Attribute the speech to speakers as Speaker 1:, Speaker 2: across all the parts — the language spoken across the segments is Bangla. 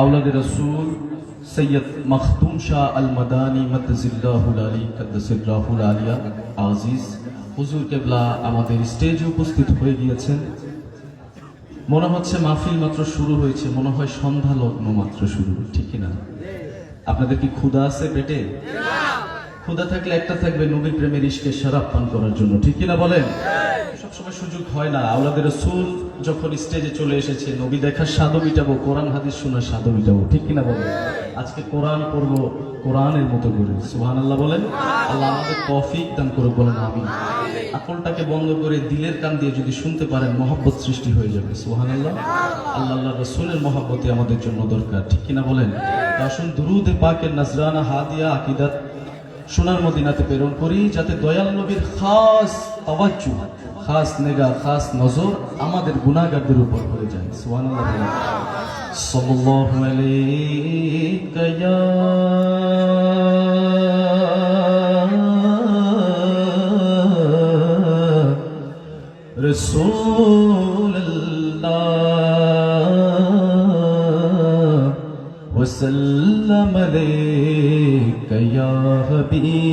Speaker 1: আওলাদ রাসূল সৈয়দ মখদুম শাহ আল মাদানী মাদ্দাজিল্লাহুল আলী কাদ্দাসিল্লাহুল আলিয়া আজিজ হুজুর কেবলা আমাদের স্টেজে উপস্থিত হয়ে গিয়েছেন। মনে হচ্ছে মাহফিল মাত্র শুরু হয়েছে, মনে হয় সন্ধ্যা লগ্ন মাত্র শুরু, ঠিক না? আপনাদের কি ক্ষুধা আছে পেটে? ক্ষুধা থাকলে একটা থাকবে, নবীর প্রেমের ইশকে শরাব পান করার জন্য, ঠিক কিনা বলেন? সবসময় সুযোগ হয় না। আওলাদ রাসূল যখন স্টেজে চলে এসেছে, নবী দেখার স্বাদও মিটাবো, কোরআন হাদিস শোনার স্বাদও মিটাবো, ঠিক কিনা বলেন? আজকে কোরআন পড়বো কোরআনের মতো করে, সুবহানাল্লাহ বলেন। আল্লাহ আমাদের তৌফিক দান করুক, বলেন আমিন। আকলটাকে বন্ধ করে দিলের কান দিয়ে যদি শুনতে পারেন, মহব্বত সৃষ্টি হয়ে যাবে, সুবহানাল্লাহ। আল্লাহ রাসূলের মহব্বতই আমাদের জন্য দরকার, ঠিক কিনা বলেন? আসুন দুরুদে পাকের নাজরানা হাদিয়া আকিদাত সোনার মদিনাতে প্রেরণ করি, যাতে দয়াল নবীর খাস তাওয়াজ্জু, খাস নেগা, খাস নজর আমাদের গুনাহগারদের উপর পড়ে যায়। সুবহানাল্লাহ। সাল্লাল্লাহু আলাইকা ইয়া রাসূলুল্লাহ ওয়া সাল্লাম আলাইকা ইয়া হাবিবাল্লাহ।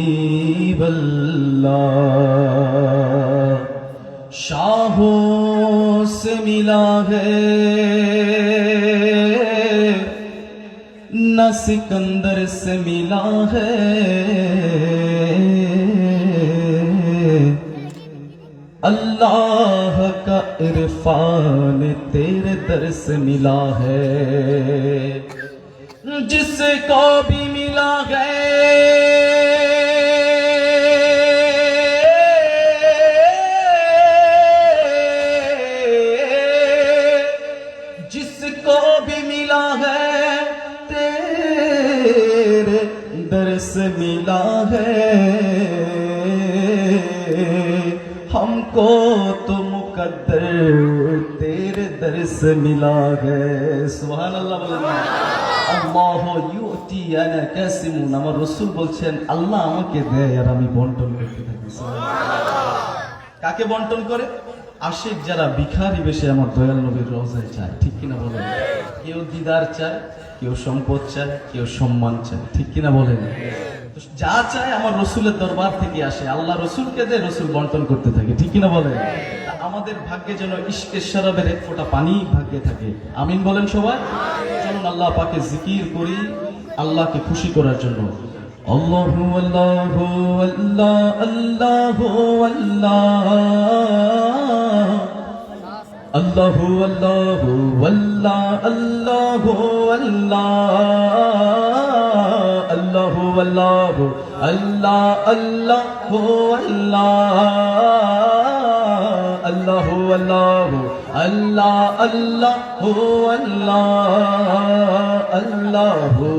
Speaker 1: शाहों से मिला है न सिकंदर से मिला है, अल्लाह का इरफान तेरे दर से मिला है, जिसको भी मिला है दर से मिला है, हमको तो मुकद्दर तेरे दर से मिला है। सुभान अल्लाह बोलें। আল্লাহ ইউতি আনা কাসিমুন, আমার রাসূল বলছেন আল্লাহ আমাকে দেয় আর আমি বন্টন করতে থাকি। সুবহানাল্লাহ। কাকে বন্টন করে? আশিক যারা ভিখারি বেশে আমার দয়াল নবীর রওজায় চায়, ঠিক কিনা বলেন? কেউ দিদার চায়, কেউ সম্পদ চায়, কেউ সম্মান চায়, ঠিক কিনা বলেন? যা চায় আমার রসুলের দরবার থেকে আসে, আল্লাহ রসুলকে দেয়, রসুল বন্টন করতে থাকে, ঠিক কিনা বলেন? আমাদের ভাগ্যে যেন ইশকের শরাবের এক ফোঁটা পানি ভাগ্যে থাকে, আমিন বলেন সবাই। চলুন আল্লাহ পাকে জিকির করি আল্লাহকে খুশি করার জন্য। আল্লাহু আল্লাহু আল্লাহ আল্লাহু আল্লাহ, अल्लाहु अल्लाहु अल्लाह अल्लाहु अल्लाह, अल्लाहु अल्लाहु अल्लाह अल्लाहु अल्लाह, अल्लाहु अल्लाहु अल्लाह अल्लाहु अल्लाह, अल्लाहु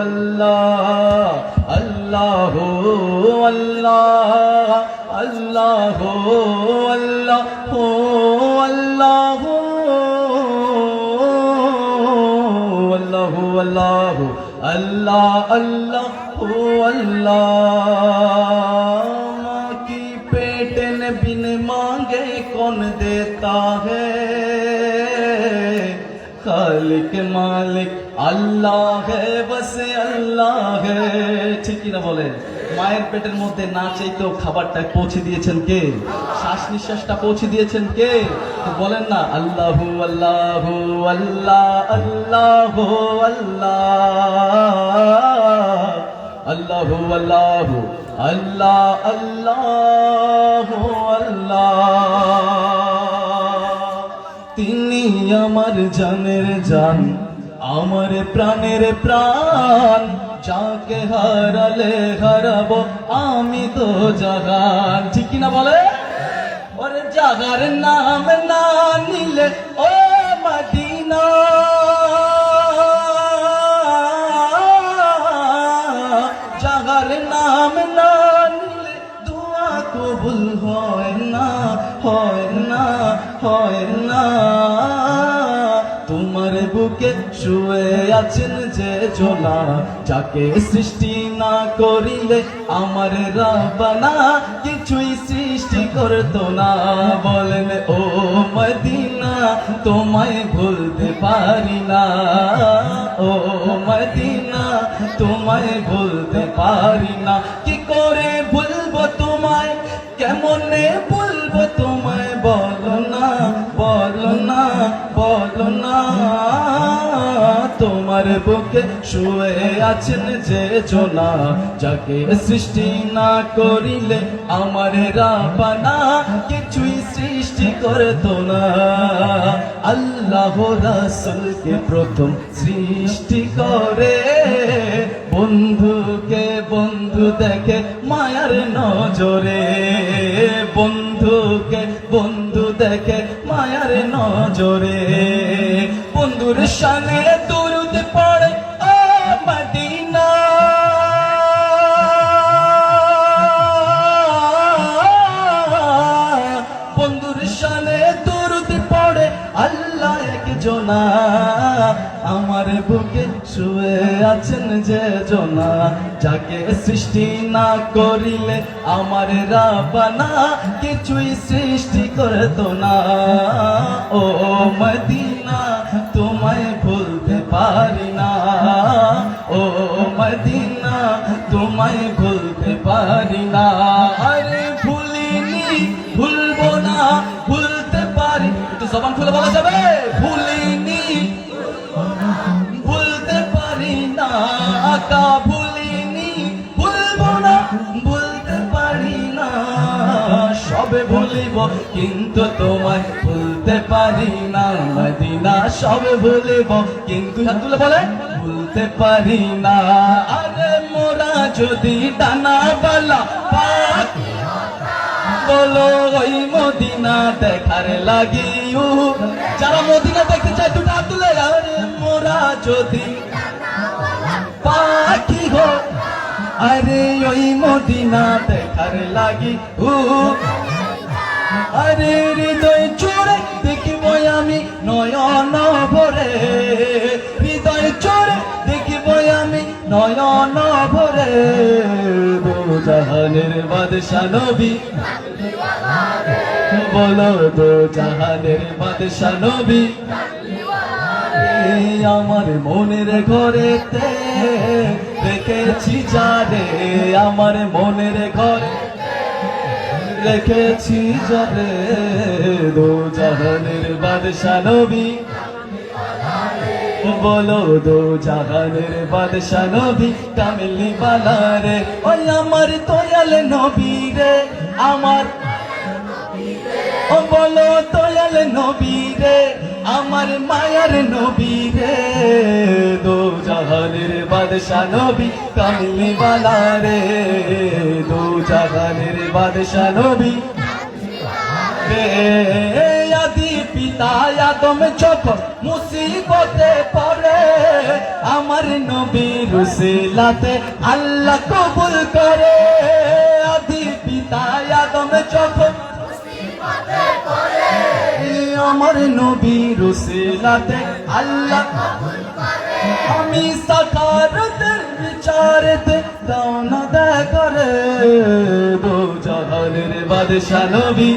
Speaker 1: अल्लाह अल्लाहु अल्लाह, अल्लाहु अल्लाहु अल्लाहु अल्लाहु अल्लाहु अल्लाह अल्लाहु अल्लाह। माँ की पेट ने बिन मांगे कौन देता है, खालिक मालिक अल्लाह है, बस अल्लाह है, ঠিক কি না বলেন? মায়ের পেটের মধ্যে না চাইতেও খাবারটা পৌঁছে দিয়েছেন কে? শ্বাস নিঃশ্বাসটা পৌঁছে দিয়েছেন কে? তো বলেন না আল্লাহু আল্লাহু আল্লাহ আল্লাহু আল্লাহ, আল্লাহু আল্লাহু আল্লাহ আল্লাহু আল্লাহ। তিনি আমার জানের জান, আমার প্রাণের প্রাণ, যাকে হারালে হারাবো আমি তো জাহান, ঠিক কিনা বলে? ওরে জাগার নাম না নিলে ও মদিনা, জাগার নাম না নিলে দোয়া কবুল হয় না, হয় না, হয় না। তোমার বুকে শুয়ে আছেন যে জোলা, যাকে সৃষ্টি না করিলে আমার রাব্বানা কিছুই সৃষ্টি করতো না। বলেন ও মদিনা তোমায় ভুলতে পারি না। ও মদিনা তোমায় ভুলতে পারি না কি করে ভুলবো তোমায় কেমনে ভুলবো তোমায় বলো না বলো না বলো না তোমার বুকে শুয়ে আছেন যে জোনা যাকে সৃষ্টি না করিলে আমার রাব্বানা কিছুই সৃষ্টি করতো না আল্লাহ রাসূলকে প্রথম সৃষ্টি করে বন্ধুকে বন্ধু দেখে মায়ার নজরে বন্ধুকে বন্ধু দেখে মায়ার নজরে বন্ধুর শানে দরুদ পড়ে ও মদিনা বন্ধুর শানে দরুদ পড়ে আল্লাহ একজনা আমার বুকে শুয়ে আছেন যে জনা যাকে সৃষ্টি না করিলে আমার রাব্বানা কিছুই সৃষ্টি করতো না ও মদিনা তোমায় ভুলতে পারি না ও মদিনা তোমায় ভুলতে পারি না আরে ভুলিনি ভুলবো না ভুলতে পারি একটু জবান খুলে বলা যাবে ভুলিনি ভুলতে পারি না আকা ভুলিনি ভুলবো না ভুলতে পারি না সবে ভুলিব কিন্তু তোমায় ভুলতে পারি না মদিনা সবে ভুলিব কিন্তু হাত তুলে বলে ভুলতে পারি না আরে মোরা যদি ডানা বালা পাক বলো ওই মদিনা দেখার লাগিও যারা মদিনা দেখতে চায় দুটো হাত তুলে আরে মোরা যদি পাখি গো আরে ওই মদিনা দেখার লাগি আরে হৃদয় চোরে দেখিব আমি নয়ন ভরে হৃদয় চোরে দেখিব আমি নয়ন ভরে দো জাহানের বাদশা নবী বলো দো জাহানের বাদশা নবী আমার মনের ঘরেতে রেখেছি যারে আমার মনের ঘরে রেখেছি যারে দো জাহানের বাদশা নবী বলো দো জাহানের বাদশা নবী কামিলি বালা রে ওই আমার দয়াল নবী রে আমার ও বলো দয়াল নবী রে আমার মায়ার নবী রে দো জাহানের বাদশা নবী কামিলি বালা রে দো জাহানের বাদশা নবী রে আদি পিতা আদম যখন মুসিবতে পড়ে আমার নবীর উসিলাতে আল্লাহ কবুল করে আদি পিতা আদম যখন আমার নবীর উসিলাতে আল্লাহ আমি সাকারতের বিচারেতে দাওনা দে করে দো জাহানের বাদশা নবী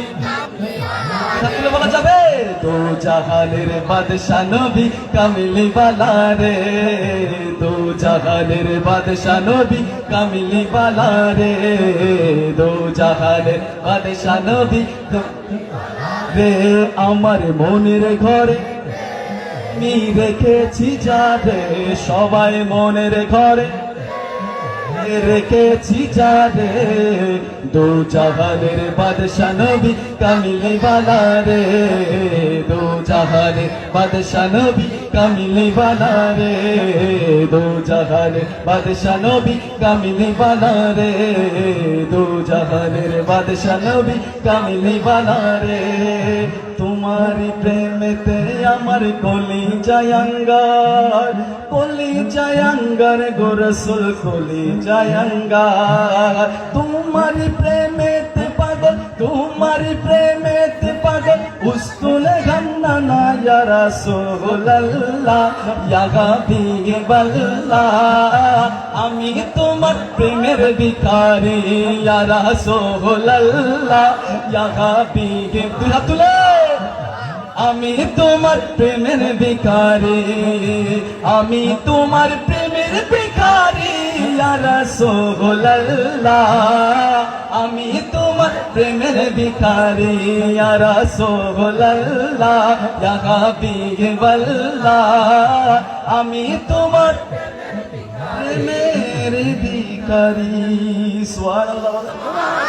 Speaker 1: সাথে বলা যাবে দো জাহানের বাদশা নবী কামিলি বালা রে দো জাহানের বাদশা নবী কামিলি বালা রে দো জাহানের বাদশা নবী রে আমার মনের ঘরে আমি রেখেছি যারে সবাই মনের ঘরে রেখেছি যারে দো জাহানের বাদশা নবী কামিলি বালা রে দো জাহানের বাদশা নবী কামিলি বালা রে দো জাহানের বাদশা নবী কামিলি বালা রে দো জাহানের বাদশা নবী কামিলি বালা রে তোমারি প্রেমেতে আমার কলি জায়াঙ্গার গো রসুল কলি জায়াঙ্গার তোমারি প্রেমেতে পাগল উস্তুনে গান্না না ইয়া রাসূলুল্লাহ ইয়া হাবিবাল্লাহ আমি তোমার প্রেমের ভিখারি ইয়া রাসূলুল্লাহ ইয়া হাবিব দুই হাত তুলে আমি তোমার প্রেমের ভিখারি, আমি তোমার প্রেমের ভিখারি ইয়া রাসূলুল্লাহ, আমি তোমার প্রেমের ভিখারি ইয়া রাসূলুল্লাহ, ইয়া হাবিবাল্লাহ, আমি তোমার প্রেমের ভিখারি। সুবহানাল্লাহ,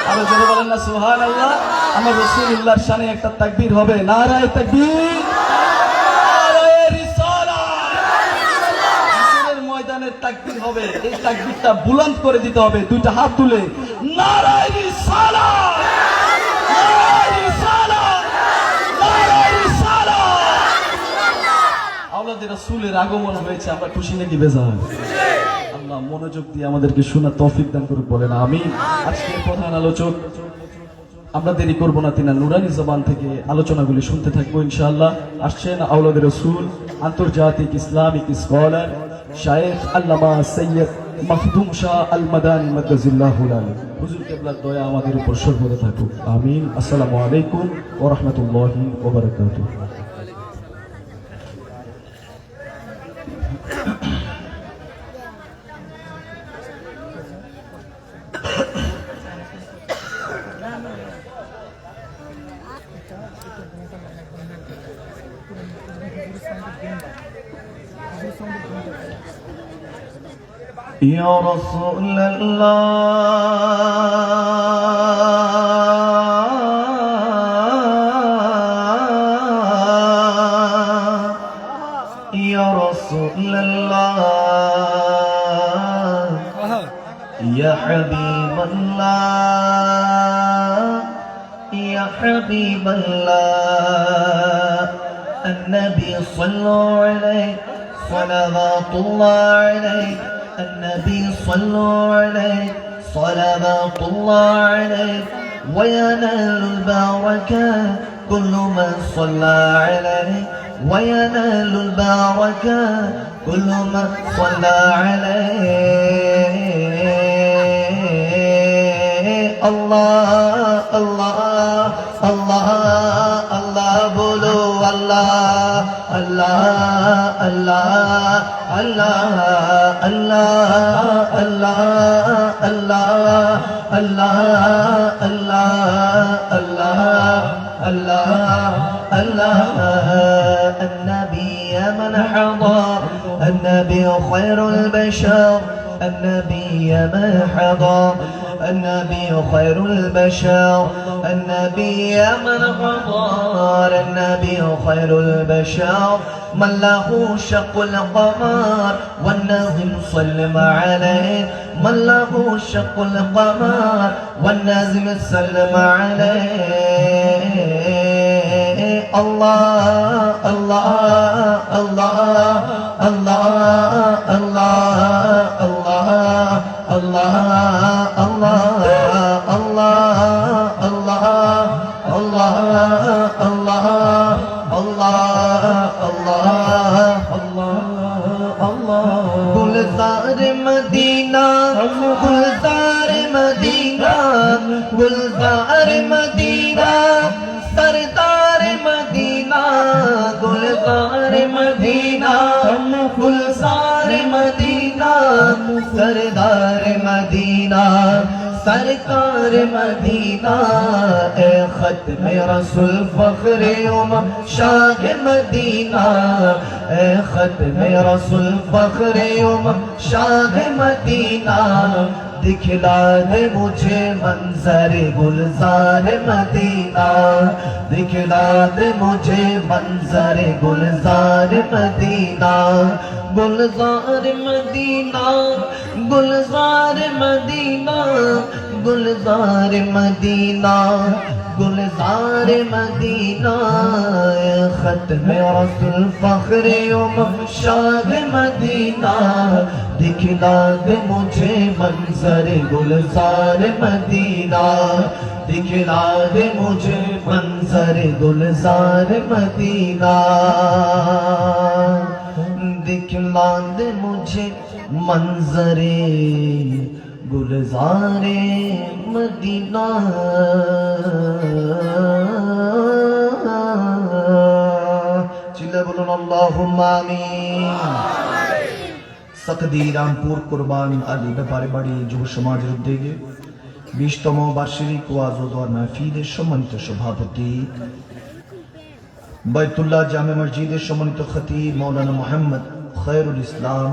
Speaker 1: আরো জোরে বলেন না সুবহানাল্লাহ। আমার রাসূলুল্লাহর শানে একটা তাকবীর হবে, নারায়ে তাকবীর, নারায়ে রিসালাত। রাসূলের ময়দানে তাকবীর হবে, এই তাকবীরটা বুলন্দ করে দিতে হবে, দুইটা হাত তুলে নারায়ে রিসালাত, নারায়ে রিসালাত, নারায়ে রিসালাত। আওলাদে রাসূলের আগমন হয়েছে, আমরা খুশি নাকি বেজার? আল্লাহ মনোযোগ দিয়ে আমাদেরকে শোনা তৌফিক দান করুক, বলেন আমিন। আজকের প্রধান আলোচক, আমরা দেরি করবো না, তিনার নুরানি জবান থেকে আলোচনাগুলি শুনতে থাকবো ইনশাআল্লাহ। আসছেন আওলাদে রাসূল, আন্তর্জাতিক ইসলামিক স্কলার শায়েখ আল্লামা সৈয়দ মখদুম শাহ আল মাদানী মাদ্দাজিল্লাহুল আলী। হুজুর কিবলার দয়া আমাদের উপর সর্বদা থাকুক, আমিন। আসসালামু আলাইকুম ওয়া রাহমাতুল্লাহি ওয়া বারাকাতুহু।
Speaker 2: يا رسول الله يا رسول الله يا حبيب الله يا حبيب الله النبي صلوا عليه صلوات الله عليه النبي صلوا عليه صلوات الله عليه وينال البركة كل من صلى عليه وينال البركة كل من صلى عليه الله الله الله الله بولو الله الله الله الله الله الله الله الله الله الله الله النبي من حضر النبي خير البشر النبي من حضر النبي خير البشر النبي من حضر النبي خير البشر من له شق القمر والنازل سلم عليه من له شق القمر والنازل سلم عليه الله الله الله الله الله الله الله الله الله الله الله الله الله गुलजार मदीना गुलजार मदीना गुलजार मदीना सरदार मदीना गुलजार मदीना गुलजार मदीना सरदार मदीना सरकार मदीना ए खत्म रसूल फख्र उम्म शाह मदीना ए खत्म रसूल फख्र उम्म शाह मदीना दिखला दे मुझे मंजर गुलजार मदीना दिखला दे मुझे मंजर गुलजार मदीना गुलजार मदीना गुलजार मदीना गुलजार मदीना गुलजार मदीना खत्म रसूल फख्र उम्म शाह मदीना दिखला दे मुझे मंजर गुलजार मदीना दिखला दे मुझे मंजर गुलजार मदीना दिखला दे मुझे मंजरे गुलजारे मदीना বলুন আল্লাহুম্মা আমিন। সকদি রামপুর কুরবান আলী ব্যাপারে বাড়ি যুব সমাজের উদ্যোগে 20তম বার্ষিক ওয়াজ ও দোয়া মাহফিলের সম্মানিত সভাপতি, বাইতুল্লাহ জামে মসজিদের সম্মানিত খতিব মাওলানা মোহাম্মদ খয়রুল ইসলাম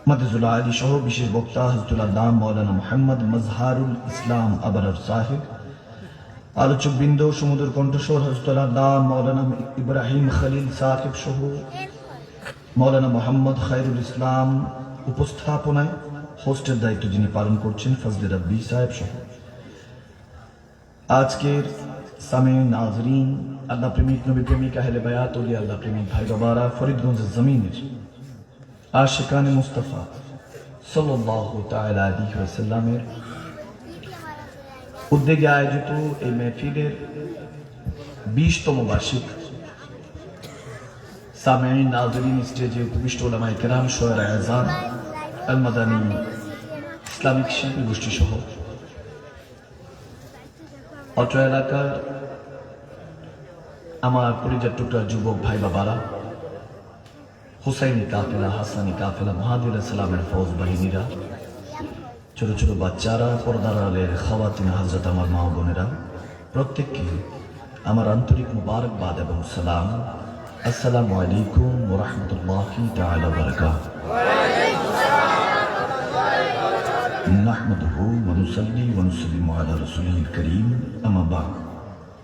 Speaker 2: মাদজুল আলী সহ বিশেষ বক্তা হযরতুল আল্লাহ মাওলানা মোহাম্মদ মজহারুল ইসলাম আবরার সাহেব, আলোচক বৃন্দ, সমুদ্র কণ্ঠস্বর হযরতুল আল্লাহ মাওলানা ইব্রাহিম খলিল সাহেব সহ মাওলানা মোহাম্মদ খয়রুল ইসলাম, উপস্থাপনায় হোস্টের দায়িত্ব যিনি পালন করছেন ফজলে রাব্বি সাহেব সহ আজকের সামে নাজরিন, আল্লাহ প্রেমিক, নবী প্রেমিক, আহলে বায়াত, ওলিয়া আল্লাহ প্রেমিক ভাই বাবারা, ফরিদগঞ্জের জমিনের আশিকানে মুস্তাফা সাল্লাল্লাহু তাআলা আলাইহি ওয়াসাল্লামের উদ্যোগে আয়োজিত এই মেহফিলের 20তম বার্ষিক সামেঈন, নাজরিন, স্টেজে উপবিষ্ট উলামায়ে কেরাম, শুআরা আযান, আল মাদানী ইসলামিক শিল্পী গোষ্ঠী সহ অত্র এলাকার আমার পরিজাত টুকরা যুবক ভাই বাবারা, হুসাইনি কাফেলা, হাসানি কাফেলা, মুহাজির সালামের ফৌজ বাহিনীরা, ছোট ছোট বাচ্চারা, পর্দার আলের খাওয়াতিন হযরত আমার মা বোনেরা, প্রত্যেককে আমার আন্তরিক মুবারকবাদ এবং সালাম। আসসালামু আলাইকুম ওয়া রাহমাতুল্লাহি তাআলা ওয়া বারাকাতুহু। نحمده ونصلي ونسلم على رسوله الكريم أما بعد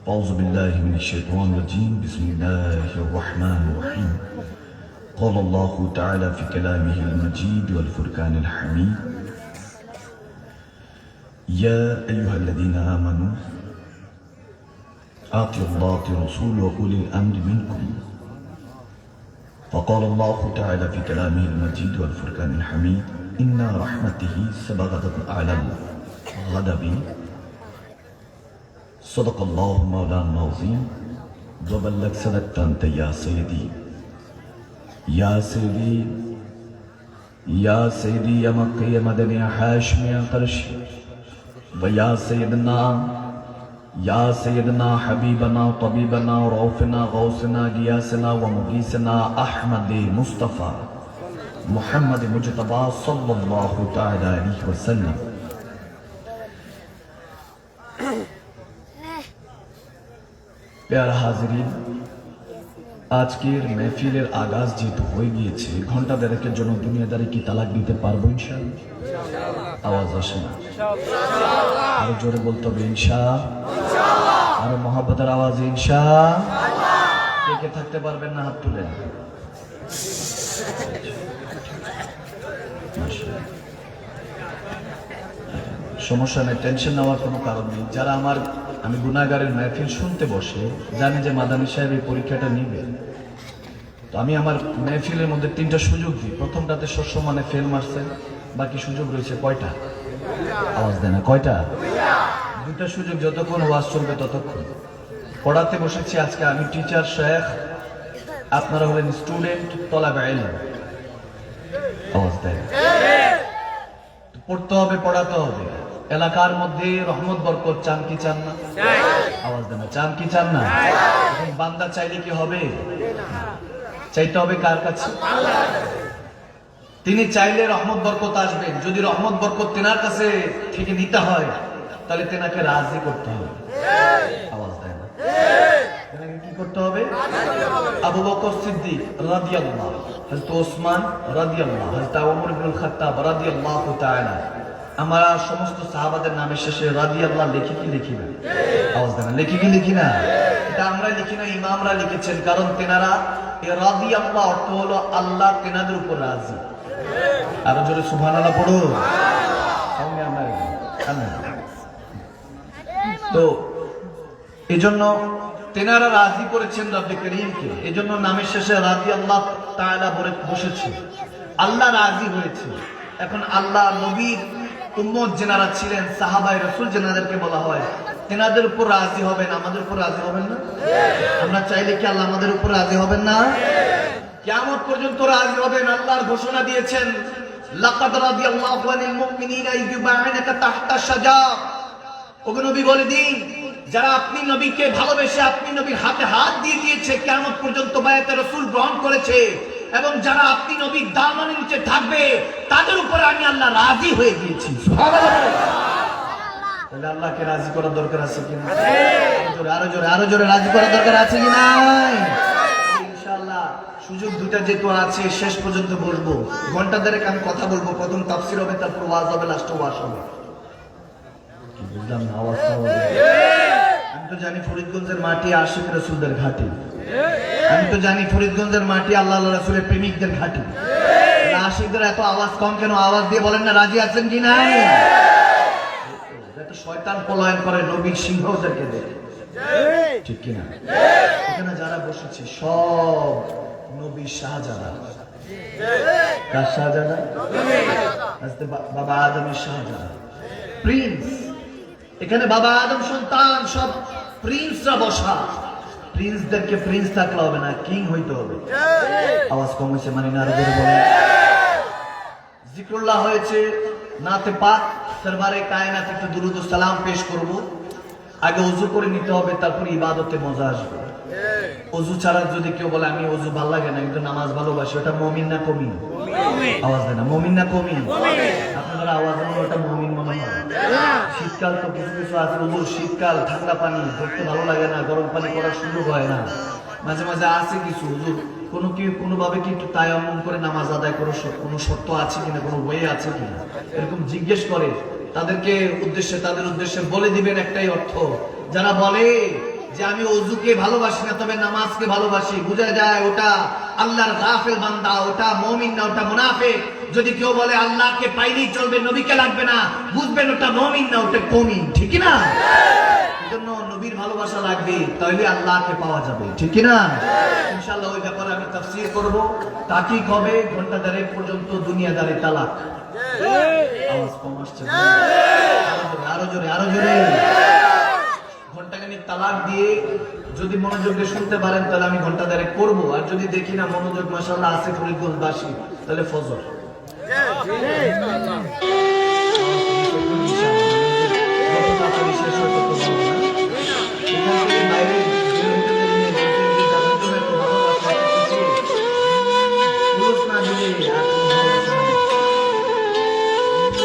Speaker 2: أعوذ بالله من الشيطان الرجيم بسم الله الرحمن الرحيم قال الله تعالى في كلامه المجيد والفرقان الحميد يا أيها الذين آمنوا أطيعوا الله ورسوله وأولي الأمر منكم فقال الله تعالى في كلامه المجيد والفرقان الحميد إن رحمته سبقت على الغضب صدق الله مولانا العظيم وبلغ صدقت أنت يا سيدي يا سيدي يا سيدي يا مكي يا مدني يا هاشمي يا قرشي ويا سيدنا يا سيدنا حبيبنا طبيبنا رؤوفنا غوثنا غياثنا ومغيثنا أحمد مصطفى محمد मुजतबा सल्लल्लाहु ताआला अलैहि वसल्लम। प्यारा हाजिरीन, আজকের মেহফিলের আগাজ যেহেতু হয়ে গিয়েছে, ঘন্টা দেড়েকের জন্য দুনিয়াদারি কি তালাক দিতে পারবো ইনশাআল্লাহ? আওয়াজ আসে না, আরো জোরে বলতে হবে ইনশাআল্লাহ, আরো মহব্বতের আওয়াজে ইনশাআল্লাহ। কে কে থাকতে পারবেন না হাত তুলেন। সমস্যা নেই, টেনশন নেওয়ার কোনো কারণ নেই। যারা আমি গুনাহগারের মেহফিল শুনতে বসে জানি যে মাদানী সাহেব এই পরীক্ষাটা নিবে, তো আমি আমার মেহফিলের মধ্যে 3টা সুযোগ দিই। প্রথমটাতে সসম্মানে ফেল মারছেন, বাকি সুযোগ রয়েছে কয়টা? আওয়াজ দেয় না, কয়টা? 2টা সুযোগ, যতক্ষণ ওয়াজ চলবে ততক্ষণ। পড়াতে বসেছি আজকে আমি, টিচার শেখ, আপনারা হলেন স্টুডেন্ট, তলাবে ইলম। আওয়াজ দেয়, পড়তে হবে, পড়াতে হবে। এলাকার মধ্যে রহমত বরকত চান কি চান না? আওয়াজ দেন, চান কি চান না? এখন বান্দা চাইলে কি হবে? চাইতে হবে কার কাছে? তিনি চাইলে রহমত বরকত আসবেন। যদি রহমত বরকত তেনার কাছে থেকে নিতে হয়, তাহলে তেনাকে রাজি করতে হবে। আওয়াজ দেয় না, তেনাকে কি করতে হবে? আবু বকর সিদ্দিক রাদিয়াল্লাহু, হযরত ওসমান রাদিয়াল্লাহু, হযরত ওমর ইবনুল খাত্তাব রাদিয়াল্লাহু তাআলা, আমরা সমস্ত সাহাবাদের নামের শেষে রাদিয়াল্লাহু লিখি কি লিখি না? আওয়াজ দেন, লিখি কি লিখি না? এটা আমরা লিখি না, ইমামরা লিখেছেন। কারণ তেনারা এই রাদিয়াল্লাহু অর্থ হলো আল্লাহ তেনাদের উপর রাজি। আরো জোরে সুবহানাল্লাহ পড়ো। তো এজন্য তেনারা রাজি করেছেন রব্বে করিমকে, এজন্য নামের শেষে রাদিয়াল্লাহু তাআলা বসেছে। আল্লাহ রাজি হয়েছে। এখন আল্লাহ নবীর উম্মত যারা ছিলেন, সাহাবায়ে রাসূল যাদেরকে বলা হয়, তেনাদের উপর রাজি হবেন, আমাদের উপর রাজি হবেন না? আমরা চাইলে কি আল্লাহ আমাদের উপর রাজি হবেন না? কিয়ামত পর্যন্ত রাজি হবেন। আল্লাহর ঘোষণা দিয়েছেন, লাকাদ রাদিয়াল্লাহু আনিল মুমিনিনা ইয ইউবাইউনাকা তাহতা শাজার। ওগো নবী বলে দিন, যারা আপনি নবীকে ভালোবেসে আপনি নবীর হাতে হাত দিয়ে দিয়েছে, কিয়ামত পর্যন্ত বায়াতে রাসূল গ্রহণ করেছে, এবং যারা আপনি নবীর দামানের নিচে থাকবে, তাদের উপরে আমি আল্লাহ রাজি হয়ে গিয়েছি। সুবহানাল্লাহ। তাহলে আল্লাহকে রাজি করার দরকার আছে কি না? আরো জোরে রাজি করার দরকার আছে কি নাই? ইনশাআল্লাহ সুযোগ দুটা যেহেতু আছে, শেষ পর্যন্ত বলবো, ঘন্টা দেড়েক আমি কথা বলবো। প্রথম তাফসীর হবে, তারপর ওয়াজ হবে, লাস্টে ওয়াজ হবে। বুঝলাম না, আওয়াজটা হবে। আমি তো জানি ফরিদগঞ্জের মাটি আশিক রাসূলদের ঘাঁটি, আমি তো জানি ফরিদগঞ্জের মাটি আল্লাহ রাসূলের প্রেমিকদের ঘাঁটি। আশিকদের এত আওয়াজ কম কেন? আওয়াজ দিয়ে বলেন না রাজি আছেন কি নাই? শয়তান পলায়ন করে নবীর সিংহদেরকে দেখে, ঠিক কিনা? এখানে যারা বসেছে সব নবীর শাহজাদা। কার শাহজাদা? বাবা আদমের শাহজাদা, প্রিন্স। এখানে বাবা আদম সন্তান সব প্রিন্সরা বসা। প্রিন্সদেরকে প্রিন্স থাকলে হবে না, কিং হইতে হবে। আওয়াজ কম হয়েছে মানে না? আরো জোরে বলেন। জিক্রুল্লাহ হয়েছে, নাতে পাক সরবারে কায়নাত একটু দুরুদ ও সালাম পেশ করব। আগে ওযু করে নিতে হবে, তারপর ইবাদতে মজা আসবে। ওযু ছাড়া যদি কেউ বলে আমি ওযু ভালো লাগে না কিন্তু নামাজ ভালোবাসি, ওটা মুমিন না কমিন? আওয়াজ দেয় না। মুমিন না কমিন? আপনারা আওয়াজ দেন, ওটা মুমিন মনে হয়। শীতকাল তো কিছু কিছু আছে, ওযু শীতকাল ঠান্ডা পানি ধরতে ভালো লাগে না, গরম পানি করার সুযোগ হয় না। মাঝে মাঝে আছে কিছু ওযু কোনোভাবে কি একটু তায়াম্মুম করে নামাজ আদায় করো, কোনো শর্ত আছে কিনা, কোনো ওয়ে আছে কিনা, এরকম জিজ্ঞেস করে। তাদের উদ্দেশ্যে বলে দিবেন একটাই অর্থ। যারা বলে যে আমি ওযুকে ভালোবাসি না তবে নামাজকে ভালোবাসি, বোঝা যায় ওটা আল্লাহর গাফেল বান্দা, ওটা মুমিন না, ওটা মুনাফিক। যদি কেউ বলে আল্লাহকে পাইলেই চলবে, নবীকে লাগবে না, বুঝবেন ওটা মুমিন না, ওটা কমিন, ঠিক না? জন্য নবীর ভালোবাসা লাগবে, তাহলে আল্লাহকে পাওয়া যাবে, ঠিক না? ইনশাআল্লাহ ওই ব্যাপারে আমি তাফসীর করব। তাকিক হবে ঘন্টা দেড়েক পর্যন্ত দুনিয়াদারি তালাক। আওয়াজ কম আসছে, আরো জোরে। ঘন্টাখানিক তালাক দিয়ে যদি মনোযোগ দিয়ে শুনতে পারেন তাহলে আমি ঘন্টা দেড়েক করবো। আর যদি দেখি না মনোযোগ মাশাআল্লাহ আছে ফরিদগঞ্জবাসী, তাহলে ফজর।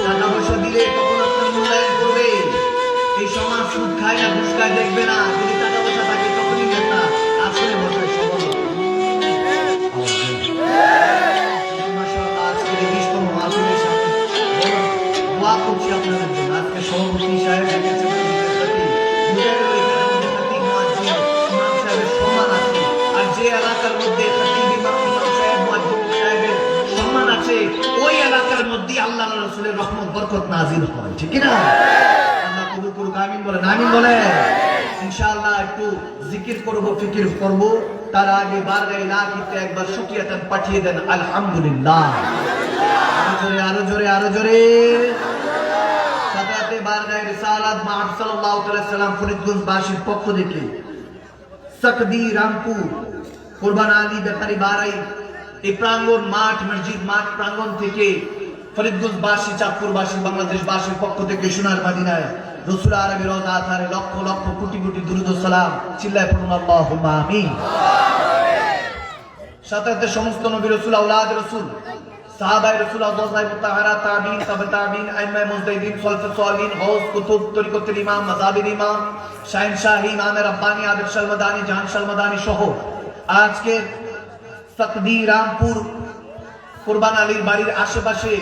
Speaker 2: টাকা পয়সা দিলে তখন আপনার মূল্যায়ন করবে। এই সমাজ সুদ খায় না, ঘুষ খায় দেখবে না। যদি টাকা পয়সা থাকে তখনই দেন না, আসলে বসায় সবল। আজকের এই 20তম মাহফিলের সাথে দোয়া করছি আপনাদের জন্য। আজকে সভাপতি সাহেব ডেকেছেন, সম্মান আছে। আর যে এলাকার মধ্যে সম্মান আছে, ওই এলাকার মধ্যে আল্লাহ রাসূলের রহমত বরকত নাযিল হয়, ঠিক না? আল্লাহ কবুল করুক, আমিন বলেন, আমিন বলেন। ইনশাআল্লাহ একটু জিকির করব, ফিকির করব। তার আগে বারগাহ ইলাহিতে একবার শুকরিয়াতান পাঠিয়ে দেন আলহামদুলিল্লাহ। আরো জোরে। সাদাতে বারগাহ রিসালাত মুহাম্মদ সাল্লাল্লাহু আলাইহি সাল্লাম ফরিদগঞ্জবাসীর পক্ষ থেকে সকদি রামপুর কুরবান আলী ব্যাপারী বারাই এই প্রাঙ্গণ মাঠ, মসজিদ মাঠ প্রাঙ্গণ থেকে ফরিদগঞ্জবাসী, চাঁদপুরবাসী, বাংলাদেশবাসীর পক্ষ থেকে সোনার মদিনায় রাসূল আরবি রওজা আথারে লক্ষ লক্ষ কোটি কোটি দুরূদ ও সালাম। চিল্লায়ে পড়ুন আল্লাহুম্মা আমিন। সাথে সমস্ত নবী রাসূল, আওলাদ রাসূল, সাহাবায়ে রাসূল, আযওয়াজে মুতাহহারা, তাবিঈন, তাবে তাবিঈন, আইম্মায়ে মুজতাহিদিন, সলফে সালিহিন, গাউস, কুতুব, তরিকতের ইমাম, মাযহাবের ইমাম, শাহিনশাহী, ইমামে রাব্বানী, আবিদ শালমাদানী, জাহান শালমাদানী সহ আজকে সকদি রামপুর কুরবান আলীর বাড়ির আশেপাশে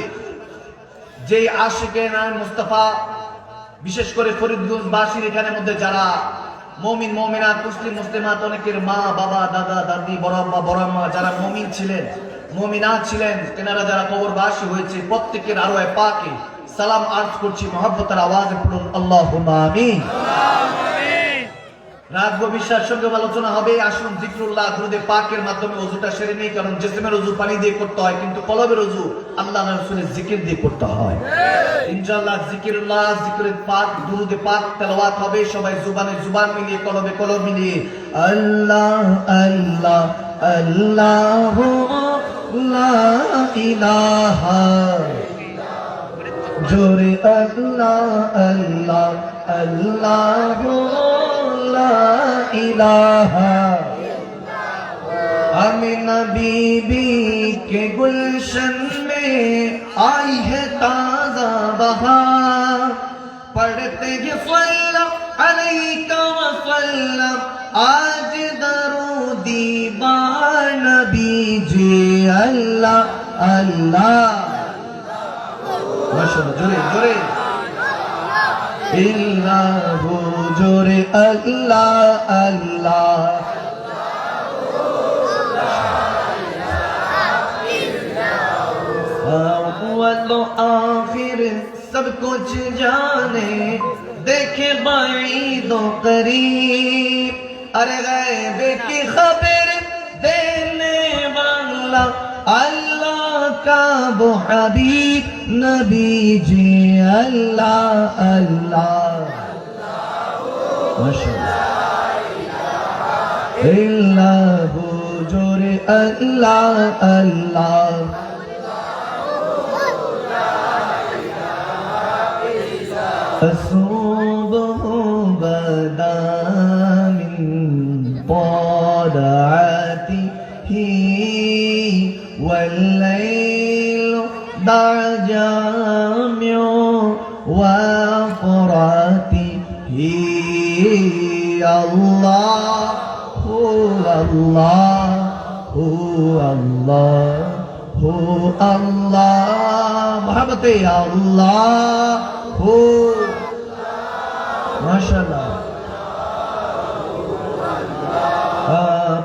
Speaker 2: যে আশিকে নাম মুস্তাফা, বিশেষ করে ফরিদগঞ্জবাসীর এখানে মধ্যে যারা মুমিন মুমিনাত, মুসলিম মুসলিমাত, অনেকের মা বাবা দাদা দাদি বড় আম্মা বড় আম্মা যারা মুমিন ছিলেন, মুমিনাত ছিলেন, তেনারা যারা কবরবাসী হয়েছে, প্রত্যেকের আরওয়ায়ে পাকে সালাম আরজ করছি মহব্বতের আওয়াজে পড়ুন আল্লাহুম্মা আমিন। রাত গভীর সঙ্গে আলোচনা হবে। আসুন জিকরুল্লাহ দুরুদে পাকের মাধ্যমে ওযুটা সেরে নেই, কারণ জিসমের ওযু পানি দিয়ে করতে হয়, কিন্তু কলবের ওযু আল্লাহ রাসূলের জিকির দিয়ে করতে হয়। ইনশাআল্লাহ জিকিরুল্লাহ, জিকরে পাক, দুরুদে পাক তেলাওয়াত হবে। সবাই জুবানে জুবান মিলিয়ে, কলবে কলব মিলিয়ে আল্লাহ আল্লাহ আল্লাহ লা ইলাহা, জোরে আল্লাহ আল্লাহ আল্লাহ ला इलाहा आमिना बीबी के गुलशन में आई है ताजा बहार पढ़ते हैं सल्लल्लाहु अलैका वसल्लम आज दरूदी बार नबी जी अल्लाह अल्लाह माशाअल्लाह जोरे जोरे इल्लाहु जोरे अल्लाह अल्लाह अव्वल आखिर सब कुछ जाने देखे बाईदो करीब अरे गैब की खबर देने वाला अल्लाह का वो हबीब नबी जी अल्लाह अल्लाह माशाअल्लाह इल्लाहु जोरे अल्लाह अल्लाह الصبح بدا من طلعته والليل جامع وفراته الله هو الله هو الله هو الله محبت الله هو माशाल्लाह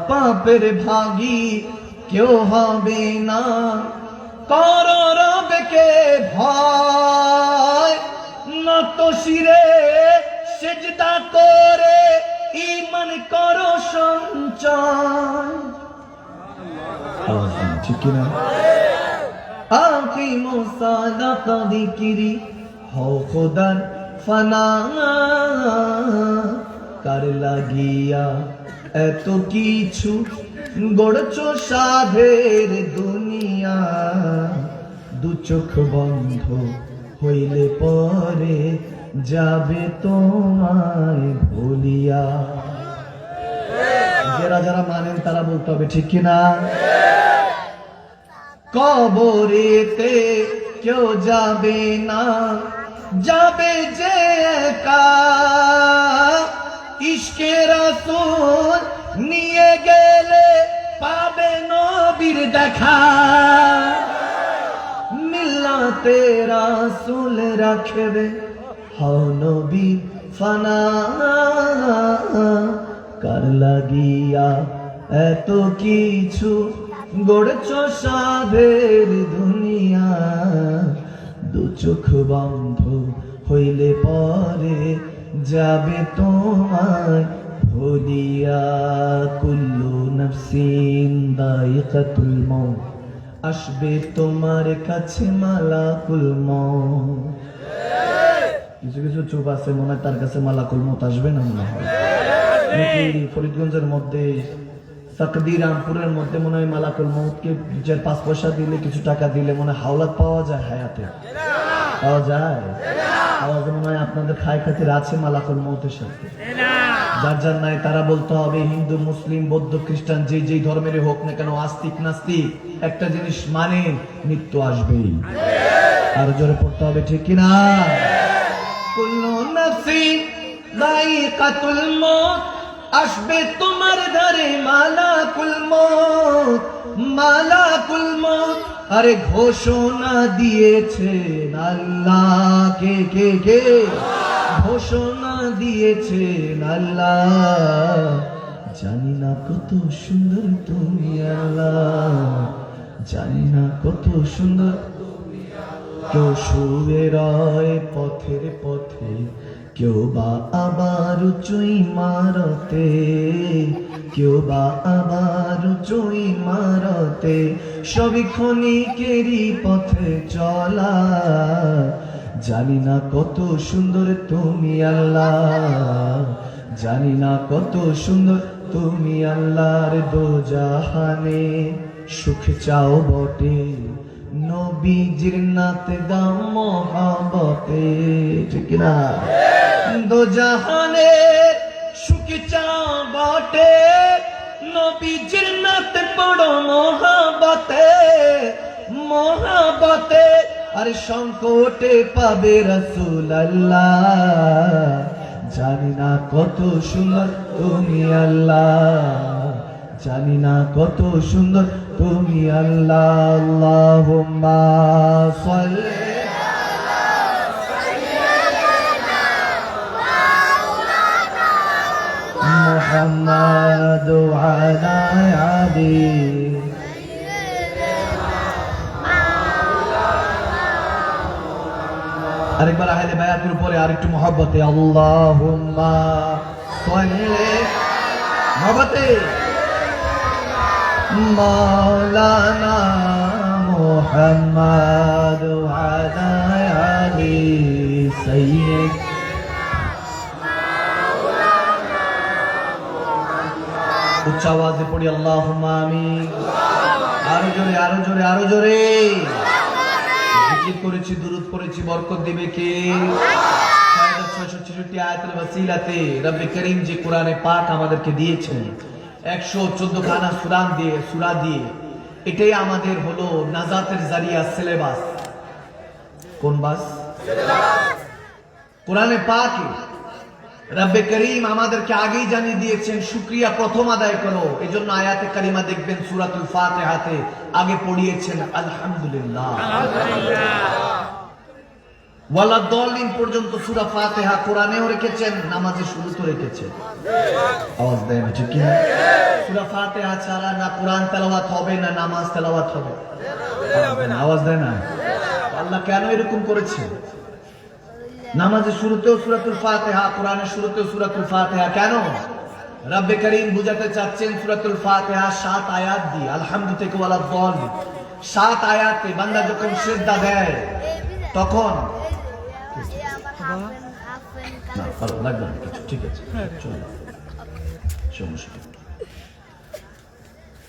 Speaker 2: पापेर भागी क्यों হবে না করো রবকে ভয় নত শিরে সিজদা করে ঈমান করো সঞ্চয় ঠিক কি না আকিমু সালাতা যিকরি হও খোদার ফানা কার লাগিয়া এত কিছু গড়ছো সাধের দুনিয়া দু চোখ বন্ধ হইলে পরে যাবে তোমায় ভুলিয়া যারা যারা মানেন তারা বলতে হবে ঠিক কিনা কবরেতে কেউ যাবে না যাবে যে একা ইশকে রাসূল নিয়ে গেলে পাবে নবীর দেখা মিল্লাতে রাসূল রাখবে হও নবী ফানা কার লাগিয়া এত কিছু গড়ছো সাধের দুনিয়া দু চোখ বন্ধ হইলে পরে যাবে তোমায় ভুলিয়া কুল্লু নাফসিন দায়িকাতুল মউত আসবে তোমার কাছে মালাকুল মউত কিছু কিছু চুপ আছে মনে হয় তার কাছে মালাকুল মউত আসবে না মনে হয় নাকি ফরিদগঞ্জের মধ্যে তাকদিরামপুরের মধ্যে মনে হয় মালাকুল মউতকে যে 5 পয়সা দিলে কিছু টাকা দিলে মনে হয় হাওলাত পাওয়া যায় হায়াতে পাওয়া যায় আওয়াজ মনে হয় আপনাদের খায় খাতির আছে মালাকুল মউতের সাথে যার যার নাই তারা বলতে হবে হিন্দু মুসলিম বৌদ্ধ খ্রিস্টান যে যেই ধর্মেরই হোক না কেন আস্তিক নাস্তিক একটা জিনিস মানে মৃত্যু আসবেই আর জোরে পড়তে হবে ঠিক কিনা কুল্লু নাফসিন যায়িকাতুল মউত আসবে তোমার ধারে মালাকুল মউত মালাকুল মউত আরে ঘোষণা দিয়েছেন আল্লাহ কে কে কে ঘোষণা দিয়েছেন আল্লাহ জানি না কত সুন্দর তুমি আল্লাহ জানি না কত সুন্দর কেউ শুয়ে রয় পথের পথে কেউ বা আবার উঁচুই মারতে কেউ বা আবার উঁচুই মারতে সবই ক্ষণিকেরই পথে চলা জানি না কত সুন্দর তুমি আল্লাহ জানি না কত সুন্দর তুমি আল্লাহর দোজাহানে সুখ চাও বটে নবীজির নাতে দাও মহাবতে ঠিক না দোজাহানে সুখ নবীজির নাত পড়ো মহাবতে আর সংকটে পাবে রাসূলুল্লাহ। জানি না কত সুন্দর তুমি আল্লাহ, জানি না কত সুন্দর তুমি আল্লাহ। আল্লাহুম্মা সাল্লি মুহাম্মাদ ওয়া আলা আলি। আরেকবার আহলে বায়াতের উপরে আরেকটু মহব্বতে আল্লাহুম্মা সাল্লি মহব্বতে মাওলানা মুহাম্মাদ ওয়া আলা আলি সাইয়্যিদ। উচ্চ আওয়াজে পড়ি আল্লাহুম্মা আমিন। আরো জোরে আরো জোরে আরো জোরে। জিকির করেছি, দুরূদ পড়েছি, বরকত দিবে কে? ৬৬৬ আয়াতের ওসিলাতে রব্বে করিম যে কোরআনে পাক আমাদেরকে দিয়েছেন ১১৪ খানা সূরা দিয়ে এটাই আমাদের হলো নাজাতের জারিয়া, সিলেবাস। কোন বাস? কোরআনে পাকে রব্বে করিম আমাদেরকে আগেই জানিয়ে দিয়েছেন শুকরিয়া প্রথম আদায় করো। এজন্য আয়াতে কারিমা দেখবেন সূরাতুল ফাতিহাতে আগে পড়িয়েছেন আলহামদুলিল্লাহ, ওয়ালা দলিন পর্যন্ত সূরা ফাতিহা কোরআনেও রেখেছেন, নামাজে শুরুতে রেখেছেন। আওয়াজ দেয় না ঠিক কি? সূরা ফাতিহা ছাড়া না কোরআন তেলাওয়াত হবে না নামাজ তেলাওয়াত হবে। আওয়াজ দেয় না? আল্লাহ কেন এরকম করেছে? নামাজের শুরুতেও সূরাতুল ফাতিহা, কোরআনের শুরুতেও সূরাতুল ফাতিহা। কেন? রব্বে করিম বুঝাতে চাচ্ছেন সূরাতুল ফাতিহা ৭ আয়াত দিয়ে, আলহামদু থেকে ওয়ালা দলিন ৭ আয়াতে বান্দা যখন সিজদা দেয় তখন না ভালো লাগবে না কিছু, ঠিক আছে চলো সমস্যা।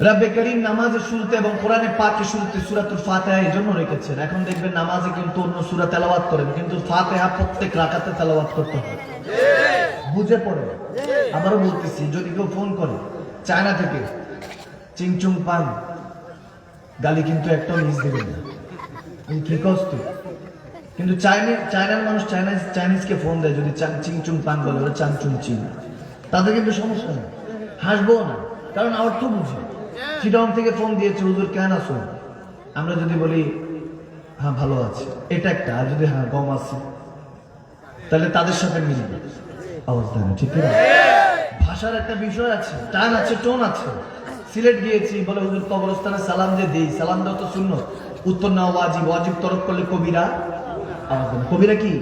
Speaker 2: রব্বে করিম নামাজের শুরুতে এবং কোরআনে পাকের শুরুতে সূরাতুল ফাতিহা এই জন্য রেখেছেন। এখন দেখবেন নামাজে কিন্তু অন্য সূরা তেলাওয়াত করেন, কিন্তু ফাতিহা প্রত্যেক রাকাতে তেলাওয়াত করতে হয়, বুঝে পড়ে। আবারও বলতেছি, যদি কেউ ফোন করে চায়না থেকে চিংচুং পান, গালি কিন্তু একটাও মিস দিবেন না, কি কষ্ট। কিন্তু চায়নার মানুষ চাইনিজকে ফোন দেয়, যদি চিংচুং পান বলে ওরা চাংচুং চিন, তাদের কিন্তু সমস্যা নেই, হাসবো না, কারণ অর্থ বুঝে। চিটং থেকে ফোন দিয়েছে, হুজুর কেন আছো? আমরা যদি বলি হ্যাঁ ভালো আছে, এটা একটা, আর যদি হ্যাঁ গম আছে, তাহলে তাদের সাথে মিলবে। অবস্থা না ঠিক না? ভাষার একটা বিষয় আছে, টান আছে, টোন আছে। সিলেট গিয়েছি, বলে হুজুর কবরস্থানে সালাম যে দেই, সালাম দেওয়া তো সুন্নত, উত্তর না ওয়াজিব, ওয়াজিব তরক করলে কবিরা। কবিরা কি?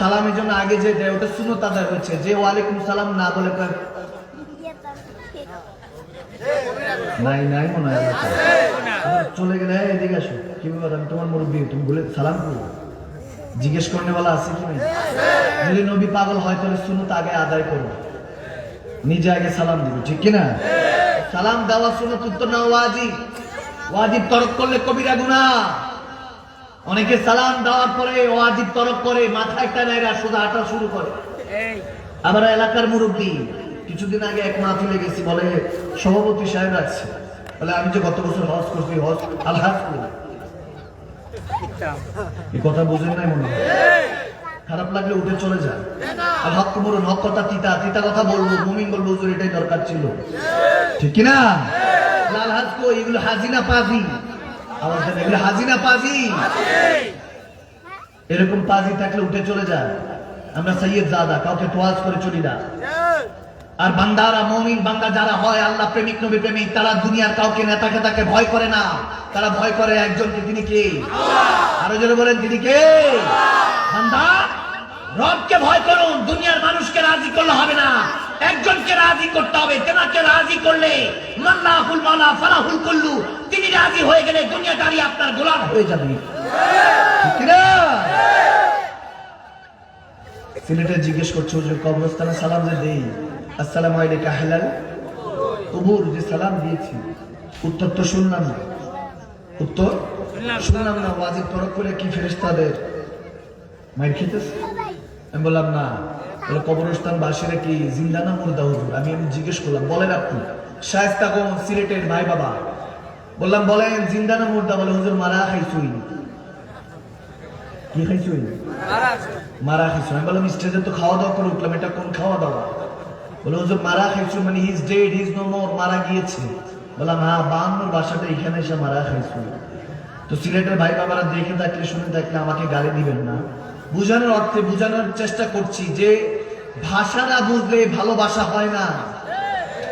Speaker 2: সালামের জন্য আগে যে দেয় ওটা সুন্নত আদায় হয়েছে। যে ওয়ালাইকুম সালাম না বলে নাই নাই মনে হয় চলে গেলে এদিকে আসো, কি ব্যাপার, আমি তোমার মুরব্বী, তুমি বলে সালাম করবো, জিজ্ঞেস করনে বলা আছে কি নেই? যদি নবী পাগল হয় তাহলে সুন্নত আগে আদায় করো, নিজে আগে সালাম দিবে, ঠিক কিনা? সালাম দেওয়া সুন্নত, উত্তর না ওয়াজিব, ওয়াজিব তরক করলে কবিরা গুনাহ। অনেকে সালাম দেওয়ার পরে ওয়াজিব তরক করে, মাথা একটা নাইরা সোজা হাঁটা শুরু করে। আবার এলাকার মুরব্বী, কিছুদিন আগে এক মাহফিলে গেছি, বলে সভাপতি সাহেব আছে, বলে আমি যে গত বছর হজ করছি, হজ আলহামদুলিল্লাহ। এই কথা বুঝেন নাই মনে হয়? খারাপ লাগলে উঠে চলে যায়। আর হক বলুন, হক কথা তিতা, তিতা কথা বলবো, মুমিন বলবো হুজুর এটাই দরকার ছিল, ঠিক কিনা? লাল হাজ কো, এগুলো হাজিনা পাজি, আওয়াজ দেন, এগুলো হাজিনা পাজি। এরকম পাজি থাকলে উঠে চলে যায়। আমরা সৈয়দ জাদা, কাউকে তোয়াজ করে চলি না। আর বান্দারা, মুমিন বান্দা যারা হয় আল্লাহ প্রেমিক, নবী প্রেমিক, তারা দুনিয়ার কাউকে নেতাকে তাকে ভয় করে না, তারা ভয় করে একজনকে, তিনি কে? আরো জোরে বলেন, তিনি কে? বান্দা রবকে ভয় করুন, দুনিয়ার মানুষকে রাজি করলে হবে না, একজনকে রাজি করতে হবে। তেনাকে রাজি করলে মাল্লাহুল মাওলা ফালাহুল কুল্লু, তিনি রাজি হয়ে গেলে দুনিয়াদারি আপনার গোলাম হয়ে যাবে, ঠিক না? সিলেটে জিজ্ঞেস করছো যে কবরস্থানে সালাম যে দেই, আসসালামু আলাইকা আহলাল কুবুর, যে সালাম দিয়েছি, উত্তর তো শুনলাম না, উত্তর শুনলাম না, ওয়াজিব তরক করে কি ফেরেশতাদের মাইর খেতেছে? আমি বললাম না, বলে কবরস্থান বাসীরা কি জিন্দা না মুর্দা হুজুর? আমি জিজ্ঞেস করলাম, বলেন আপনি? শায়েস্তাগঞ্জ সিলেটের ভাই বাবা। বললাম বলেন জিন্দা না মুর্দা? বলে হুজুর মারা খাইছুই। কি খাইছুই? মারা খাইছুই। আমি বললাম স্টেজে তো খাওয়া দাওয়া করে উঠলাম, এটা কোন খাওয়া দাওয়া? বলে হুজুর মারা খাইছুই মানে he is dead, he is no more, মারা গিয়েছে। বললাম হ্যাঁ, 52 বাসাটা এখানে এসে মারা খাইছুই। তো সিলেটের ভাই বাবারা দেখে থাকলে শুনে থাকলে আমাকে গালি দিবেন না। বুঝানোর অর্থে বুঝানোর চেষ্টা করছি যে ভাষা না বুঝলে ভালোবাসা হয় না।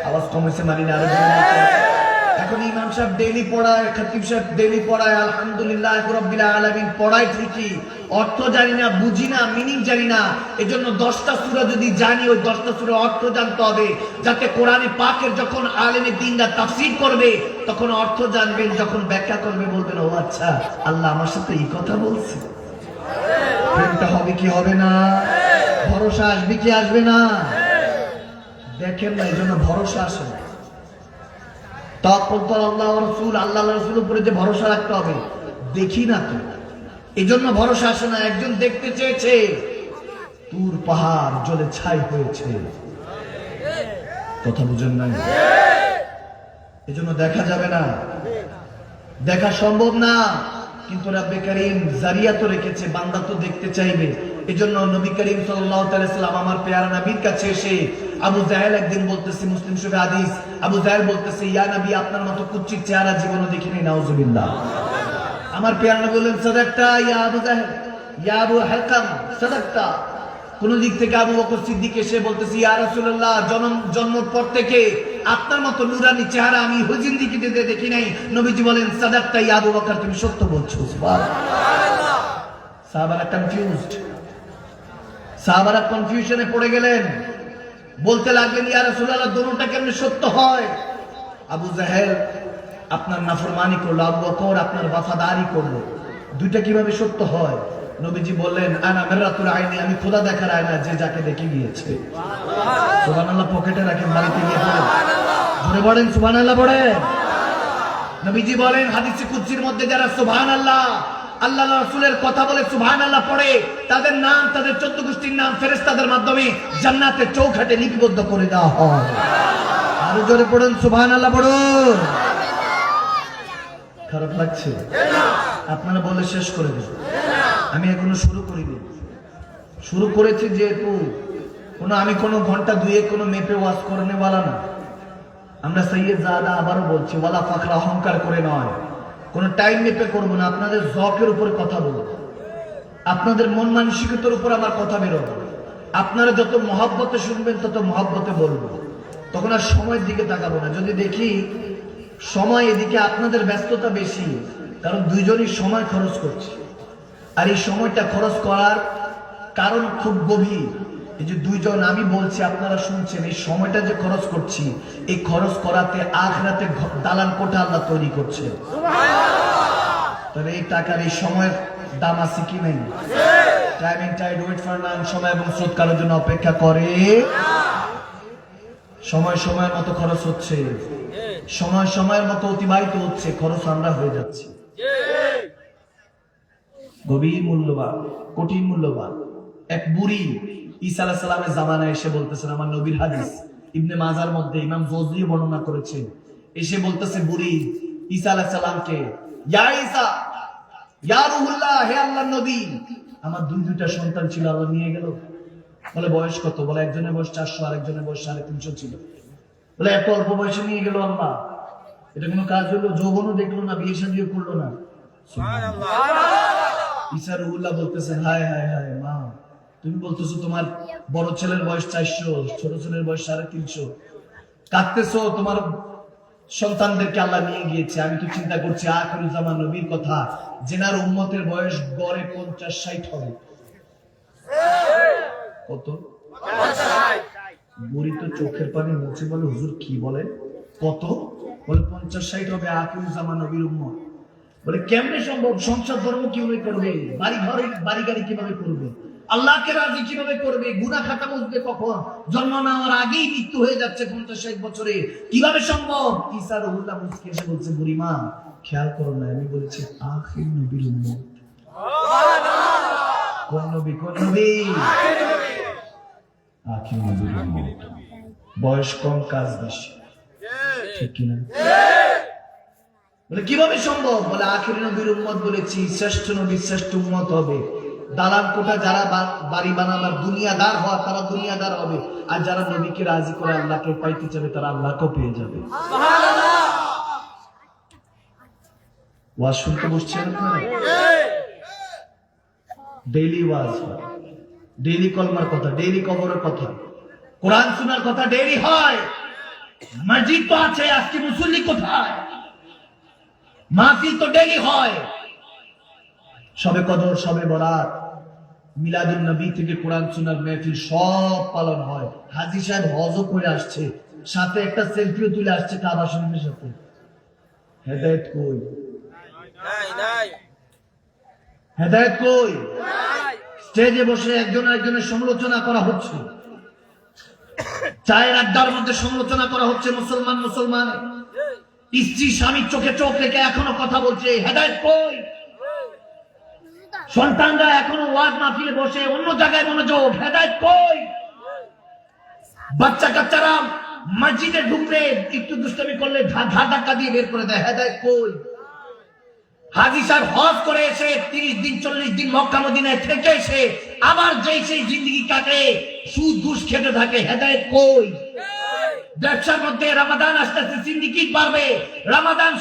Speaker 2: আওয়াজ কমেছে মানি না? এখন ইমাম সাহেব ডেইলি পড়ায়, খতিব সাহেব ডেইলি পড়ায়, আলহামদুলিল্লাহ রাব্বিল আলামিন পড়ায় ঠিকই, অর্থ জানি না, বুঝি না, মিনিং জানি না। এজন্য 10টা সূরা যদি জানি, ওই 10টা সূরার অর্থ জানতে হবে, যাতে কোরআনে পাকের যখন আলেমে দ্বীনরা তাফসীর করবে তখন অর্থ জানবেন, যখন ব্যাখ্যা করবে বলবেন ও আচ্ছা আল্লাহ আমার সাথে এই কথা বলছে। প্রেমটা হবে কি হবে না? ভরসা আসবে কি আসবে না? দেখেন না, এই জন্য ভরসা আসে না। তাওয়াক্কুল আল্লাহ ওয়া রাসূল, আল্লাহ রাসূলের উপরে যে ভরসা রাখতে হবে, দেখি না তো, এই জন্য ভরসা আসে না। একজন দেখতে চেয়েছে তুর পাহাড় জলে ছাই হয়েছে, কথা বুঝেন নাই? এই জন্য দেখা যাবে না, দেখা সম্ভব না। কিন্তু রাব্বে কারীম জারিয়া তো রেখেছে, বান্দা তো দেখতে চাইবে। এজন্য নবী করিম সাল্লাল্লাহু আলাইহি সাল্লাম আমার পেয়ারা নবীর কাছে এসে, আবু জাহেল একদিন বলতেছে, মুসলিম শরীফে হাদিস, আবু জাহেল বলতেছে ইয়া নবী আপনার মতো কুচ্ছিত চেহারা জীবনে দেখিনি, নাউজুবিল্লাহ। আমার পেয়ারা নবী বললেন সাদাকতা ইয়া আবু জাহেল, ইয়া আবু হাকাম সাদাকতা। কোন দিক থেকে আবু বকর সিদ্দিক এসে বলতেছে ইয়া রাসূলুল্লাহ জন্মের পর থেকে আপনার মতো নুরানি চেহারা আমি জিন্দেগিতে দেখি নাই। নবীজি বলেন সাদাকতা ইয়া আবু বকর, তুমি সত্য বলছো। সুবহানাল্লাহ। সাহাবারা কনফিউশনে পড়ে গেলেন, বলতে লাগলেন ইয়া রাসূলুল্লাহ দুটোটা কেমনে সত্য হয়? আবু জাহেল আপনার নাফরমানি করলো, আবু বকর আপনার ওয়াফাদারি করলো, দুইটা কিভাবে সত্য হয়? নবীজি বললেন আনা মিরাতুল আইনি, আমি খোদা দেখার আয়না, যে যাকে দেখে গিয়েছে। সুবহানাল্লাহ। পকেটে রাখেন, বাড়িতে গিয়ে পড়েন, জোরে পড়েন সুবহানাল্লাহ পড়েন। নবীজি বলেন হাদিসে কুদসির মধ্যে যারা সুবহানাল্লাহ আল্লাহ রাসূলের কথা বলে সুবহানাল্লাহ পড়ে, তাদের নাম, তাদের 14 গোষ্ঠীর নাম ফেরেশতাদের মাধ্যমে জান্নাতের চৌখাটে লিপিবদ্ধ করে দেওয়া হয়। আরো জোরে পড়েন সুবহানাল্লাহ পড়ুন। খারাপ লাগছে? আপনারা বলে শেষ করে দেন, আমি এখনো শুরু করিনি। শুরু করেছি যেহেতু আমি কোনো ঘন্টা দুয়ে কোনো মেপে ওয়াজ করনে ওয়ালা না। আমরা সৈয়দ জাদা আবারও বলছি, ওয়ালা ফাখরা, অহংকার করে নয়, কোনো টাইম মেপে করবো না। আপনাদের জকের উপরে কথা বলবো, আপনাদের মন মানসিকতার উপর আমার কথা বেরোবে। আপনারা যত মহাব্বতে শুনবেন তত মহাব্বতে বলবো, তখন আর সময়ের দিকে তাকাবো না। যদি দেখি সময় এদিকে আপনাদের ব্যস্ততা বেশি, কারণ দুইজনই সময় খরচ করছে, আর এই সময়টা খরচ করার কারণ খুব গভীর। এই যে দুইজন, আমি বলছি আপনারা শুনছেন, এই সময়টা যে খরচ করছি, এই খরচ করাতে আখিরাতে দালান কোঠা আল্লাহ তৈরি করছে। তাহলে এই টাকার, এই সময়ের দাম আছে কি নাই? Time and tide wait for none, সময় এবং স্রোত কারোর জন্য অপেক্ষা করে। সময় সময়ের মতো খরচ হচ্ছে, সময় সময়ের মতো অতিবাহিত হচ্ছে, খরচ আমরা হয়ে যাচ্ছি। গভীর মূল্যবান, কঠিন মূল্যবান। এক বুড়ি ঈসা আলাইহিস সালামের জামানায় এসে বলতেছেন, আমার নবীর হাদিস ইবনে মাজার মধ্যে ইমাম জোজরি বর্ণনা করেছেন, এসে বলতেছে বুড়ি ঈসা আলাইহিস সালামকে, ইয়া ঈসা, ইয়া রুহুল্লাহ, হে আল্লাহর নবী, আমার দুইটা সন্তান ছিল, আল্লাহ নিয়ে গেল। বলে বয়স কত? বলে একজনের বয়স 400, আরেকজনের বয়স 350 ছিল। বলে এত অল্প বয়সে নিয়ে গেল আল্লাহ, এটা কোনো কাজ হলো? যৌবনও দেখলো না, বিয়ে শাদীও করলো না। ঈসা রুহুল্লাহ বলতেছেন, হায় হায় হায় মা, তুমি বলতেছো তোমার বড় ছেলের বয়স 400, ছোট ছেলের বয়স 350, কাঁদতেছো, তোমার সন্তানদেরকে আল্লাহ নিয়ে গিয়েছে। আমি তো চিন্তা করছি আখিরুল জামান নবীর কথা, যেনার উম্মতের বয়স গড়ে 50-60 হবে। কত? 50। বুড়ি তো চোখের পানি মুছে বলে, হুজুর কি বলে, কত? বলে 50-60 হবে আখিরুল জামান নবীর উম্মত। বলে কেমনে সম্ভব? সংসার ধর্ম কিভাবে করবে? বাড়ি গাড়ি কিভাবে করবে? আল্লাহকে রাজি কিভাবে করবে? গুনাহ খাতা মুছবে কখন? জন্ম নেওয়ার আগেই মৃত্যু হয়ে যাচ্ছে 50-60 বছরে, কিভাবে সম্ভব? ঈসা রুহুল্লাহ মুসকে এসে বলছে, বুড়িমা খেয়াল করো না, আমি বলেছি আখির নবীর উম্মত। কোন নবী? কোন নবী? আখির নবীর উম্মত। বয়স কম, কাজ বেশি। ঠিক কিনা? বলে কিভাবে সম্ভব? বলে আখিরি নবীর উম্মত বলেছি, শ্রেষ্ঠ নবীর শ্রেষ্ঠ উম্মত হবে। দালান কোঠা যারা বাড়ি বানাবার দুনিয়াদার হওয়া, তারা দুনিয়াদার হবে। আর যারা নবীকে রাজি করে আল্লাহকে পাইতে যাবে, তারা আল্লাহকেও পেয়ে যাবে। ওয়াজ শুনতে বসছেন আপনারা? ডেইলি ওয়াজ, ডেইলি কলমার কথা, ডেইলি কবরের কথা, কোরআন শোনার কথা ডেইলি হয়। মসজিদ তো আছে, আজকে মুসল্লি কোথায়? মাহফিল তো ডেইলি হয়। সবে কদর, সবে বরাত, মিলাদুন নবী থেকে কোরআন শোনার মেহফিল সব পালন হয়। হাজী সাহেব হজও করে আসছে, সাথে একটা সেলফিও তুলে আসছে কাবা শরীফের সাথে। হেদায়েত কই? হেদায়েত কই? স্টেজে বসে একজন একজনের সমালোচনা করা হচ্ছে, চায়ের আড্ডার মধ্যে সমালোচনা করা হচ্ছে। মুসলমান মুসলমান, স্ত্রী স্বামীর চোখে চোখ রেখে এখনো কথা বলছে। হেদায়েত কই? সন্তানরা এখনো ওয়াজ মাহফিলে বসে অন্য জায়গায় মনোযোগ। হেদায়েত কই? বাচ্চা কাচ্চারা মসজিদে ঢুকলে একটু দুষ্টামি করলে ধাক্কা দিয়ে বের করে দেয়। হেদায়েত কই? হাজী সাহেব হজ করে এসে 30 দিন 40 দিন মক্কা মদিনায় থেকে এসে আবার যেই সেই জিন্দেগি কাটে, সুদ ঘুষ খেতে থাকে। হেদায়েত কই? ব্যবসার মধ্যে রমাদান আসতেছে, সিন্ডিকেট বাড়বে, রমাদান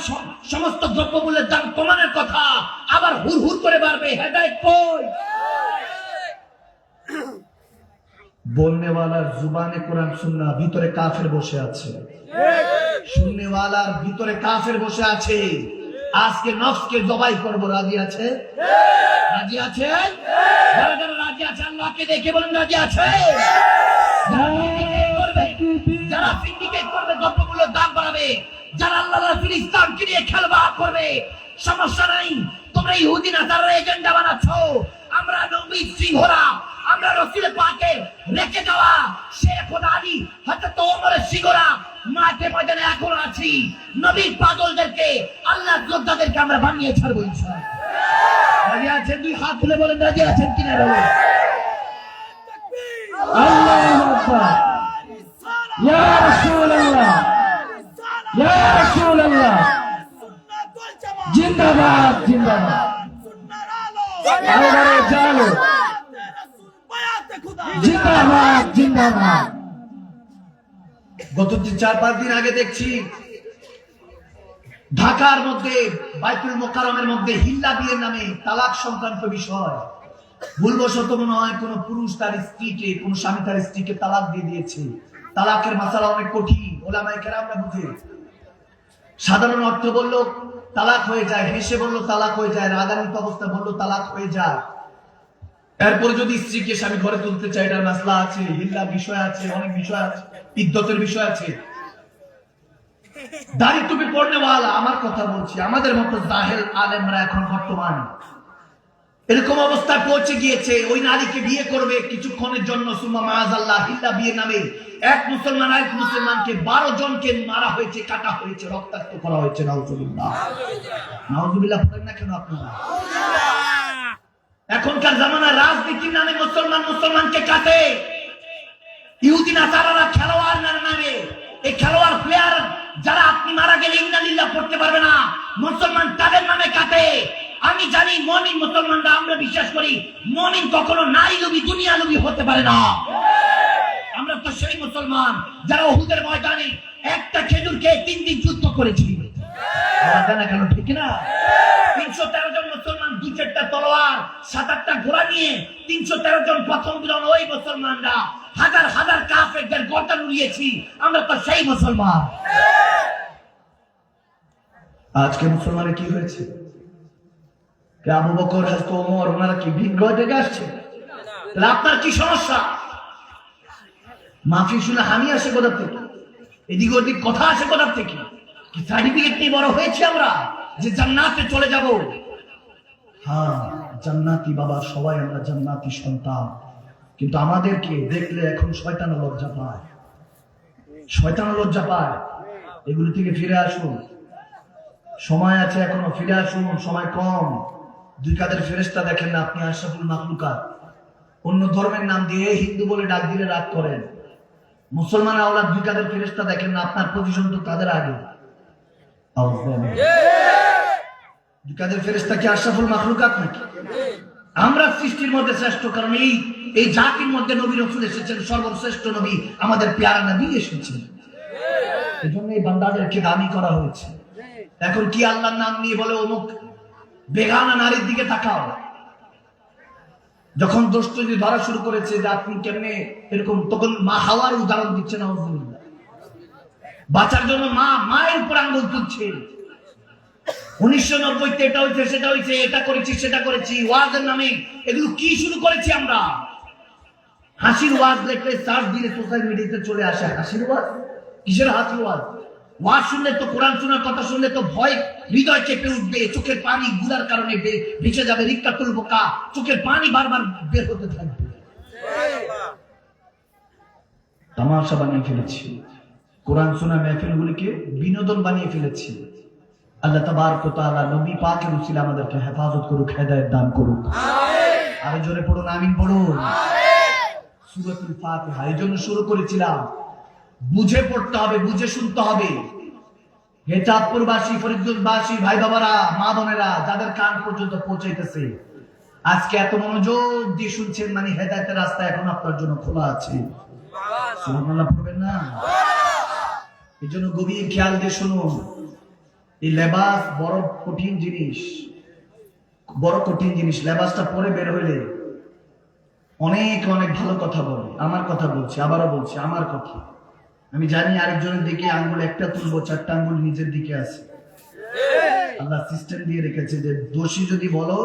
Speaker 2: সমস্ত দ্রব্যমূল্যের দাম কমানোর কথা, আবার হুর হুর করে বাড়বে। হেদায়েত কই? বলনেওয়ালার জুবানে কোরআন সুন্নাহ, ভিতরে কাফের বসে আছে। শুননেওয়ালার ভিতরে কাফের বসে আছে। আজকে নফসকে জবাই করব, রাজি আছে? রাজি আছে? যারা যারা রাজি আছে আল্লাহকে দেখে বলেন রাজি আছে? যারা সিন্ডিকেট করবে, দ্রব্যমূল্যের দাম বাড়াবে, যারা আল্লাহ রাসূল ইসলামকে নিয়ে খেলবাড় করবে, সমস্যা নাই। তোমরা ইহুদি নাসারার এজেন্ডা বানাচ্ছ, আমরা নবীর সিংহরা, আমরা রাসূল পাকের রেখে যাওয়া শেখ খোদা আলী, হযরত ওমরের সিংহরা মাঠে ময়দানে এখন আছি। নবীর পাগলদেরকে, আল্লাহর যোদ্ধাদেরকে আমরা বানিয়ে ছাড়বো ইনশাআল্লাহ। রাজি আছেন? দুই হাত তুলে বলেন রাজি আছেন কিনা বলেন। আল্লাহু আকবার। ইয়া রাসূলুল্লাহ, ইয়া রাসূলুল্লাহ, জিন্দাবাদ জিন্দাবাদ। আরে চলো, জিন্দাবাদ জিন্দাবাদ। গত 4-5 দিন আগে দেখছি ঢাকার মধ্যে বাইতুল মোকাররমের মধ্যে হিল্লা বিয়ের নামে তালাক সংক্রান্ত বিষয়, ভুলবশত মনে হয় কোন পুরুষ তার স্ত্রীকে, কোন স্বামী তার স্ত্রীকে তালাক দিয়ে দিয়েছে। তালাকের মাসালা অনেক কঠিন, ওলামায়ে কেরামরা বুঝে। সাধারণ অর্থ বললো তালাক হয়ে যায়, হেসে বললো তালাক হয়ে যায়, রাগান্বিত অবস্থা বললো তালাক হয়ে যায়। এরপরে যদি স্ত্রীকে স্বামী ঘরে তুলতে চায়, এটার মাসলা আছে, হিল্লা বিষয় আছে, অনেক বিষয় আছে, ইদ্যতের বিষয় আছে। দাড়ি টুপি পড়নেওয়ালা, আমার কথা বলছি, আমাদের মতো জাহেল আলেমরা এখন বর্তমান এরকম অবস্থায় পৌঁছে গিয়েছে, ওই নারীকে বিয়ে করবে কিছুক্ষণের জন্য, সুম্মা মাআযাল্লাহ, হিল্লা বিয়ের নামে এক মুসলমান আরেক মুসলমানকে 12 জনকে মারা হয়েছে, কাটা হয়েছে, রক্তাক্ত করা হয়েছে। নাউজুবিল্লাহ, নাউজুবিল্লাহ পড়েন না কেন আপনারা? এখনকার জামানায় রাজনীতির নামে মুসলমান মুসলমানকে কাটে। ইহুদি নাসারারা খেলোয়াড় নামে, এই খেলোয়াড় প্লেয়ার যারা আপনি মারা গেলে ইন্না লিল্লাহ পড়তে পারবে না, মুসলমান তাদের নামে কাটে। আমি জানি মুমিন মুসলমানরা, আমরা বিশ্বাস করি মুমিন কখনো নারী লোভী দুনিয়া লোভী হতে পারে না। আমরা তো সেই মুসলমান যারা উহুদের ময়দানে একটা খেজুর খেয়ে 3 দিন যুদ্ধ করেছি। কেন ঠিক না? 313 জন মুসলমান, 2-4টা তলোয়ার, 7-8টা ঘোড়া নিয়ে 313 জন প্রথম বীরন, ওই মুসলমানরা হাজার হাজার কাফেরদের গর্দান উড়িয়েছি। আমরা তো সেই মুসলমান। আজকে মুসলমানের কি হয়েছে? আবু বকর, হযরত ওমর, ওনারা কি ভিন গ্রহ থেকে আসছে? আপনার কি সমস্যা? মাফি শুনে হামি আসে কোথা থেকে? এদিক ওদিক কথা আসে কোথা থেকে? কি সার্টিফিকেট নিয়ে বড় হয়েছে আমরা যে জান্নাতে চলে যাব? হ্যাঁ, জান্নাতি বাবা, সবাই আমরা জান্নাতি সন্তান। কিন্তু আমাদেরকে দেখলে এখন শয়তানও লজ্জা পায়, শয়তানও লজ্জা পায়। এগুলো থেকে ফিরে আসুন, সময় আছে এখনো, ফিরে আসুন, সময় কম। 2 কাঁধের ফেরেশতা দেখেন না আপনি? আশরাফুল মাখলুকাত, অন্য ধর্মের নাম দিয়ে হিন্দু বলে ডাক দিলে রাগ করেন। মুসলমান আওলাদ দুই কাদের ফেরেশতা দেখেন না, আপনার পজিশন তো তাদের আগে। দুই কাদের ফেরেশতা কি আশরাফুল মাখলুকাত নাকি? আমরা সৃষ্টির মধ্যে শ্রেষ্ঠ, কারণ এই জাতির মধ্যে নবী রাসূল এসেছেন, সর্বশ্রেষ্ঠ নবী আমাদের প্যারা নবী এসেছেন। এজন্য এই বান্দাদেরকে দামি করা হয়েছে। এখন কি আল্লাহর নাম নিয়ে বলে অমুক বেগানা নারীর দিকে তাকাও। যখন দোষ যদি ধরা শুরু করেছে যে আপনি কেমনে এরকম, তখন মা হাওয়ার উদাহরণ দিচ্ছে না, বাঁচার জন্য মায়ের উপর আঙ্গুল তুলছে। 1990 এটা হয়েছে, সেটা হয়েছে, এটা করেছি, সেটা করেছি, ওয়াজের নামে এগুলো কি শুরু করেছি আমরা? হাসির ওয়াজ দেখলে সার্চ দিলে সোশ্যাল মিডিয়াতে চলে আসে হাসির ওয়াজ। কিসের হাসির ওয়াজ? ওয়াজ শুনলে তো, কোরআন শোনার কথা শুনলে তো ভয় হৃদয় চেপে উঠবে, চোখের পানি গুলার কারণে ভেসে যাবে, রিক্কাতুল বোকা, চোখের পানি বারবার বের হতে থাকবে। তামাশা বানিয়ে ফেলেছি, কোরআন শোনা মেহফিলগুলিকে বিনোদন বানিয়ে ফেলেছি। আল্লাহ তাবারক ওয়া তাআলা নবী পাকের উসিলা আমাদেরকে হেফাজত করুক, হেদায়েত দান করুক। আরে জোরে পড়ুন, আমিন পড়ুন। সূরাতুল ফাতিহা এই জন্য শুরু করেছিলাম, বুঝে পড়তে হবে, বুঝে শুনতে হবে। হে চাঁদপুরবাসী, ফরিদগঞ্জবাসী ভাই বাবারা, মা বোনেরা, যাদের কান পর্যন্ত পৌঁছাইতেছে, আজকে এত মনোযোগ দিয়ে শুনছেন, মানে হেদায়েতের রাস্তা এখন আপনার জন্য খোলা আছে। সুবহানাল্লাহ পড়বেন না? এই জন্য গভীর খেয়াল দিয়ে শুনুন। এই লেবাস বড় কঠিন জিনিস, বড় কঠিন জিনিস। লেবাসটা পরে বের হইলে অনেক অনেক ভালো কথা বলে। আমার কথা বলছি, আবারও বলছি, আমার কথা। আমি জানি আরেকজনের দিকে আঙ্গুল একটা তুলবো, 4টা আঙ্গুল নিজের দিকে আছে। আল্লাহ সিস্টেম দিয়ে রেখেছে যে দোষী যদি বলো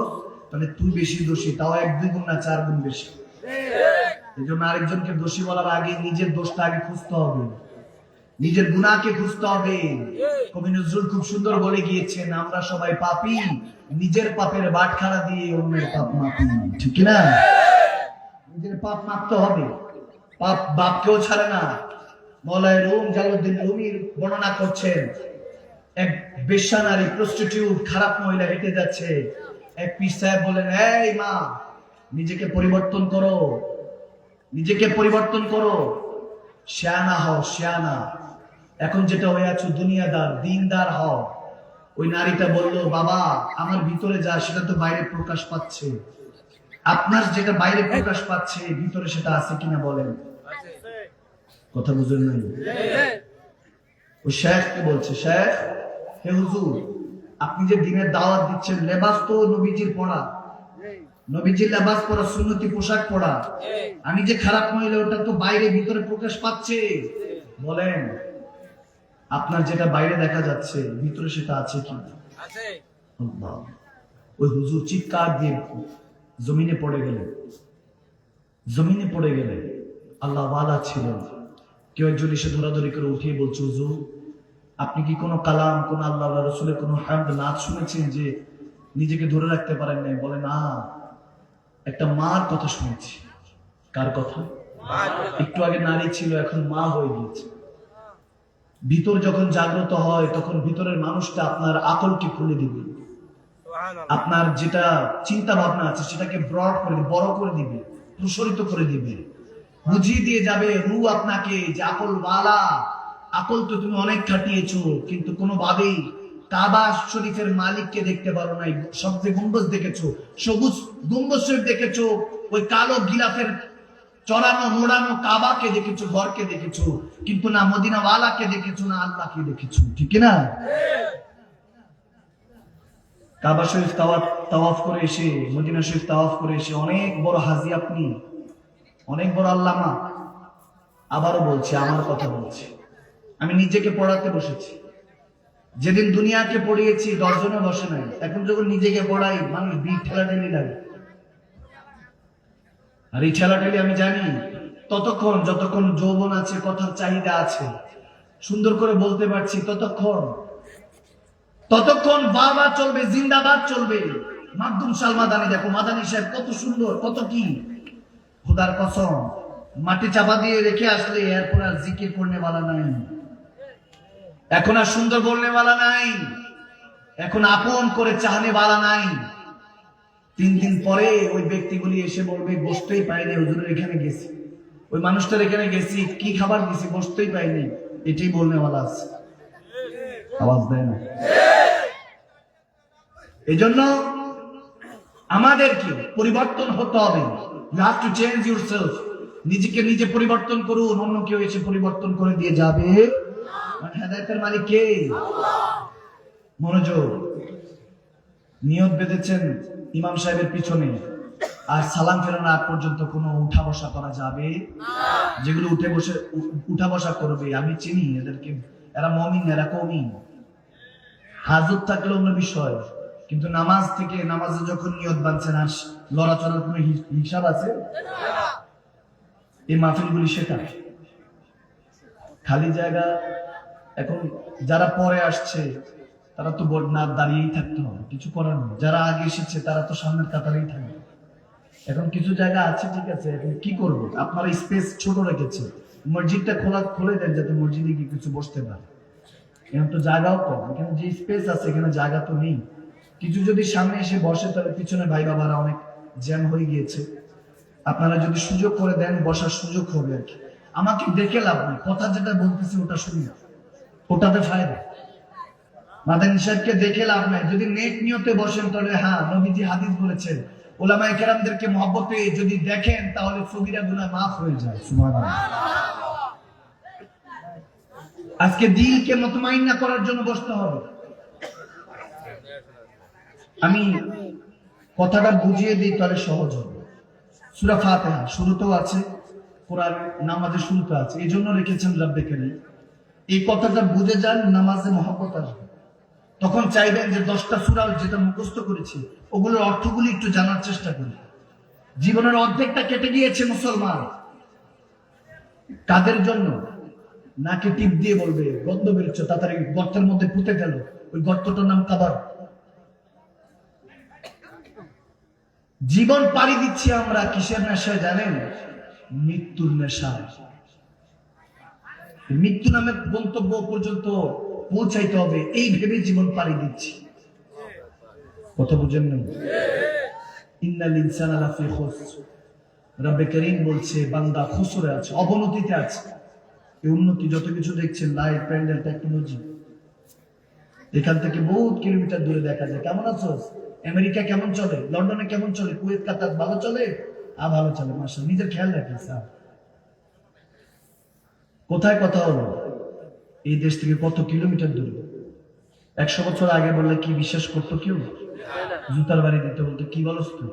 Speaker 2: তাহলে তুই বেশি দোষী, তাও 1-2 গুণ না 4 গুণ বেশি। এই জন্য আরেকজনকে দোষী বলার আগে নিজের দোষটা আগে খুঁজতে হবে, নিজের গুনাহকে খুঁজতে হবে। কবি নজরুল খুব সুন্দর বলে গিয়েছেন, আমরা সবাই পাপী, নিজের পাপের বাটখারা দিয়ে অন্যের পাপ মাপি। ঠিক না? নিজের পাপ মাপতে হবে, পাপ বাপকেও ছাড়ে না। মওলানা রুম জালালউদ্দিন রুমির বর্ণনা করছেন, এক বেশ্যা নারী, প্রস্টিটিউট, খারাপ মহিলা হেঁটে যাচ্ছে। এক পীর সাহেব বলেন, এই মা, নিজেকে পরিবর্তন করো, নিজেকে পরিবর্তন করো, শিয়ানা হও, শিয়ানা। এখন যেটা হয়ে আছো দুনিয়াদার, দিনদার হও। ওই নারীটা বলল, বাবা আমার ভিতরে যা সেটা তো বাইরে প্রকাশ পাচ্ছে, আপনার যেটা বাইরে প্রকাশ পাচ্ছে ভিতরে সেটা আছে কিনা বলেন। কথা বুঝেন নাই? ওই শেখকে বলছে, শেখ, হে হুজুর, আপনি যে দিনের দাওয়াত দিচ্ছেন, লেবাস তো নবীজির পড়া, নবীজির লেবাস পরা, সুন্নতি পোশাক পরা। আমি যে খারাপ মহিলা, ওটা তো বাইরে ভিতরে প্রকাশ পাচ্ছে। বলেন আপনার যেটা বাইরে দেখা যাচ্ছে ভিতরে সেটা আছে কি? ওই হুজুর চিৎকার দিয়ে জমিনে পড়ে গেলেন, জমিনে পড়ে গেলেন। আল্লাহ ওয়ালা ছিল, কেউ একজন এসে ধরাধরি করে উঠিয়ে বলছে, হুজুর আপনি কি কোনো কালাম, কোন আল্লাহ রাসূলের কোন হামদ নাচ শুনেছেন যে নিজেকে ধরে রাখতে পারেন নাই? বলে না, একটা মার কথা শুনেছি। কার কথা? একটু আগে নারী ছিল, এখন মা হয়ে গিয়েছে। ভিতর যখন জাগ্রত হয় তখন ভিতরের মানুষটা আপনার আকলকে খুলে দিবে, আপনার যেটা চিন্তা ভাবনা আছে সেটাকে ব্রড করে দিবে, বড় করে দিবে, প্রসারিত করে দিবে, বুঝিয়ে দিয়ে যাবে রু আপনাকে যে আকল ওয়ালা, আকল তো তুমি অনেক খাটিয়েছো, কিন্তু কোনোভাবেই কাবা শরীফের মালিককে দেখতে পারো নাই। সবচেয়ে গম্বুজ দেখেছো, সবুজ গম্বুজ শরীফ দেখেছো, ওই কালো গিলাফের চড়ানো মোড়ানো কাবাকে দেখেছো, ঘরকে দেখেছো, কিন্তু না মদিনা ওয়ালাকে দেখেছো, না আল্লাহকে দেখেছো। ঠিক না? কাবা শরীফ তাওয়াফ করে এসে, মদিনা শরীফ তাওয়াফ করে এসে অনেক বড় হাজি আপনি, অনেক বড় আল্লামা। আবারও বলছি, আমার কথা বলছি, আমি নিজেকে পড়াতে বসেছি। যেদিন দুনিয়াকে পড়িয়েছি 10 জনে বসে নাই, এখন যখন নিজেকে পড়াই মানুষ বিট ঠেলাঠেলি লাগে। আর এই ঠেলাঠেলি আমি জানি ততক্ষণ যতক্ষণ যৌবন আছে, কথার চাহিদা আছে, সুন্দর করে বলতে পারছি, ততক্ষণ বাবা চলবে, জিন্দাবাদ চলবে। মাকদুম শাল মাদানি, দেখো মাদানি সাহেব কত সুন্দর, কত কি, খোদার কসম মাটি চাপা দিয়ে রেখে আসলে এরপর আর জিকির করনে वाला নাই, এখন আর সুন্দর বলনে वाला নাই, এখন আপন করে চাহনে वाला নাই। 3 দিন পরে ওই ব্যক্তিগুলি এসে বলবে, বসতেই পাইনি হুজুরের এখানে গেছি, ওই মানুষটার এখানে গেছি, কি খাবার দিছি বসতেই পাইনি, এটাই বলনেওয়ালা আছে, আওয়াজ দেয় না। এই জন্য আমাদেরকে পরিবর্তন হতে হবে। You have to change yourself. নিজেকে নিজে পরিবর্তন করুন, অন্য কেউ এসে পরিবর্তন করে দিয়ে যাবে। হেদায়েতের মালিক কে? মনোযোগ। নিয়ত বেঁধেছেন ইমাম সাহেবের পিছনে, আর সালাম ফেরানোর আগ পর্যন্ত কোনো উঠা বসা করা যাবে? যেগুলো উঠা বসা করবে, আমি চিনি এদেরকে, এরা মুমিন, এরা কওমি। হাজত থাকলে অন্য বিষয়, কিন্তু নামাজ থেকে, নামাজে যখন নিয়ত বাঁধছেন, আর লড়াচড়ার কোনো হিসাব আছে? এই মাহফিলগুলি শেখা খালি জায়গা। এখন যারা পরে আসছে তারা তো না দাঁড়িয়েই থাকতে হবে, কিছু করার নেই। যারা আগে এসেছে তারা তো সামনের কাতারেই থাকবে। এখন কিছু জায়গা আছে, ঠিক আছে, এখন কি করবো? আপনারা স্পেস ছোট রেখেছে, মসজিদটা খুলে দেন যাতে মসজিদে গিয়ে কিছু বসতে পারে। এখন তো জায়গাও কম, এখানে যে স্পেস আছে এখানে জায়গা তো নেই। কিছু যদি সামনে এসে বসে, তাহলে পিছনে ভাই বাবারা অনেক জ্যাম হয়ে গিয়েছে। আপনারা যদি সুযোগ করে দেন, বসার সুযোগ হবে আর কি। আমাকে দেখে লাভ নেই, কথা যেটা বলতেছে ওটা শুনি, ওটাতে ফায়দা। মাদানী সাহেবকে দেখে লাভ নাই। যদি নেক নিয়তে বসেন তাহলে হ্যাঁ, নবীজি হাদিস বলেছেন, ওলামায়ে কেরামদেরকে মহব্বতে যদি দেখেন তাহলে সগীরা গুনাহ মাফ হয়ে যায়। সুবহানাল্লাহ। আজকে দিলকে মুতমাইন্না করার জন্য বসতে হবে। আমি কথাটা বুঝিয়ে দিই তাহলে সহজ হবে। সূরা ফাতিহা শুরুতেও আছে, কোরআন নামাজের শুরুতে আছে, এই জন্য রেখেছেন রব্বে কারীম। এই কথাটা বুঝে যান, নামাজে মহব্বত আসবে। তখন চাইবেন যে 10টা সূরা যেটা মুখস্থ করেছি ওগুলোর অর্থগুলি একটু জানার চেষ্টা করি। জীবনের অর্ধেকটা কেটে গিয়েছে মুসলমান কাদের জন্য? নাকে টিপ দিয়ে বলবে গন্ধ বেরোচ্ছে, তাড়াতাড়ি গর্তের মধ্যে পুঁতে গেল, ওই গর্তটার নাম কাবার। জীবন পাড়ি দিচ্ছি আমরা কিসের নেশায় জানেন? মৃত্যুর নেশায়। মৃত্যু নামের গন্তব্য পর্যন্ত পৌঁছাইতে হবে, এই ভেবে জীবন পাড়ি দিচ্ছি। কথা বুঝেন না? ইন্নাল ইনসানা লাফি খুসর। রব্বে কারীম বলছে বান্দা খুসরে আছে, অবনতিতে আছে। এই উন্নতি যত কিছু দেখছেন, লাইট, প্যান্ডেল, টেকনোলজি, এখান থেকে বহুত কিলোমিটার দূরে দেখা যায়। কেমন আছো? আমেরিকা কেমন চলে? লন্ডনে কেমন চলে? কুয়েত, কাতার ভালো চলে? ভালো চলে, মাশাআল্লাহ। নিজের খেয়াল রাখেন স্যার। কোথায় কথা হলো? এই দেশ থেকে কত কিলোমিটার দূরে। 100 বছর আগে বললে কি বিশ্বাস করতো কেউ? জুতার বাড়ি দিতে বলতো, কি বলস তুই?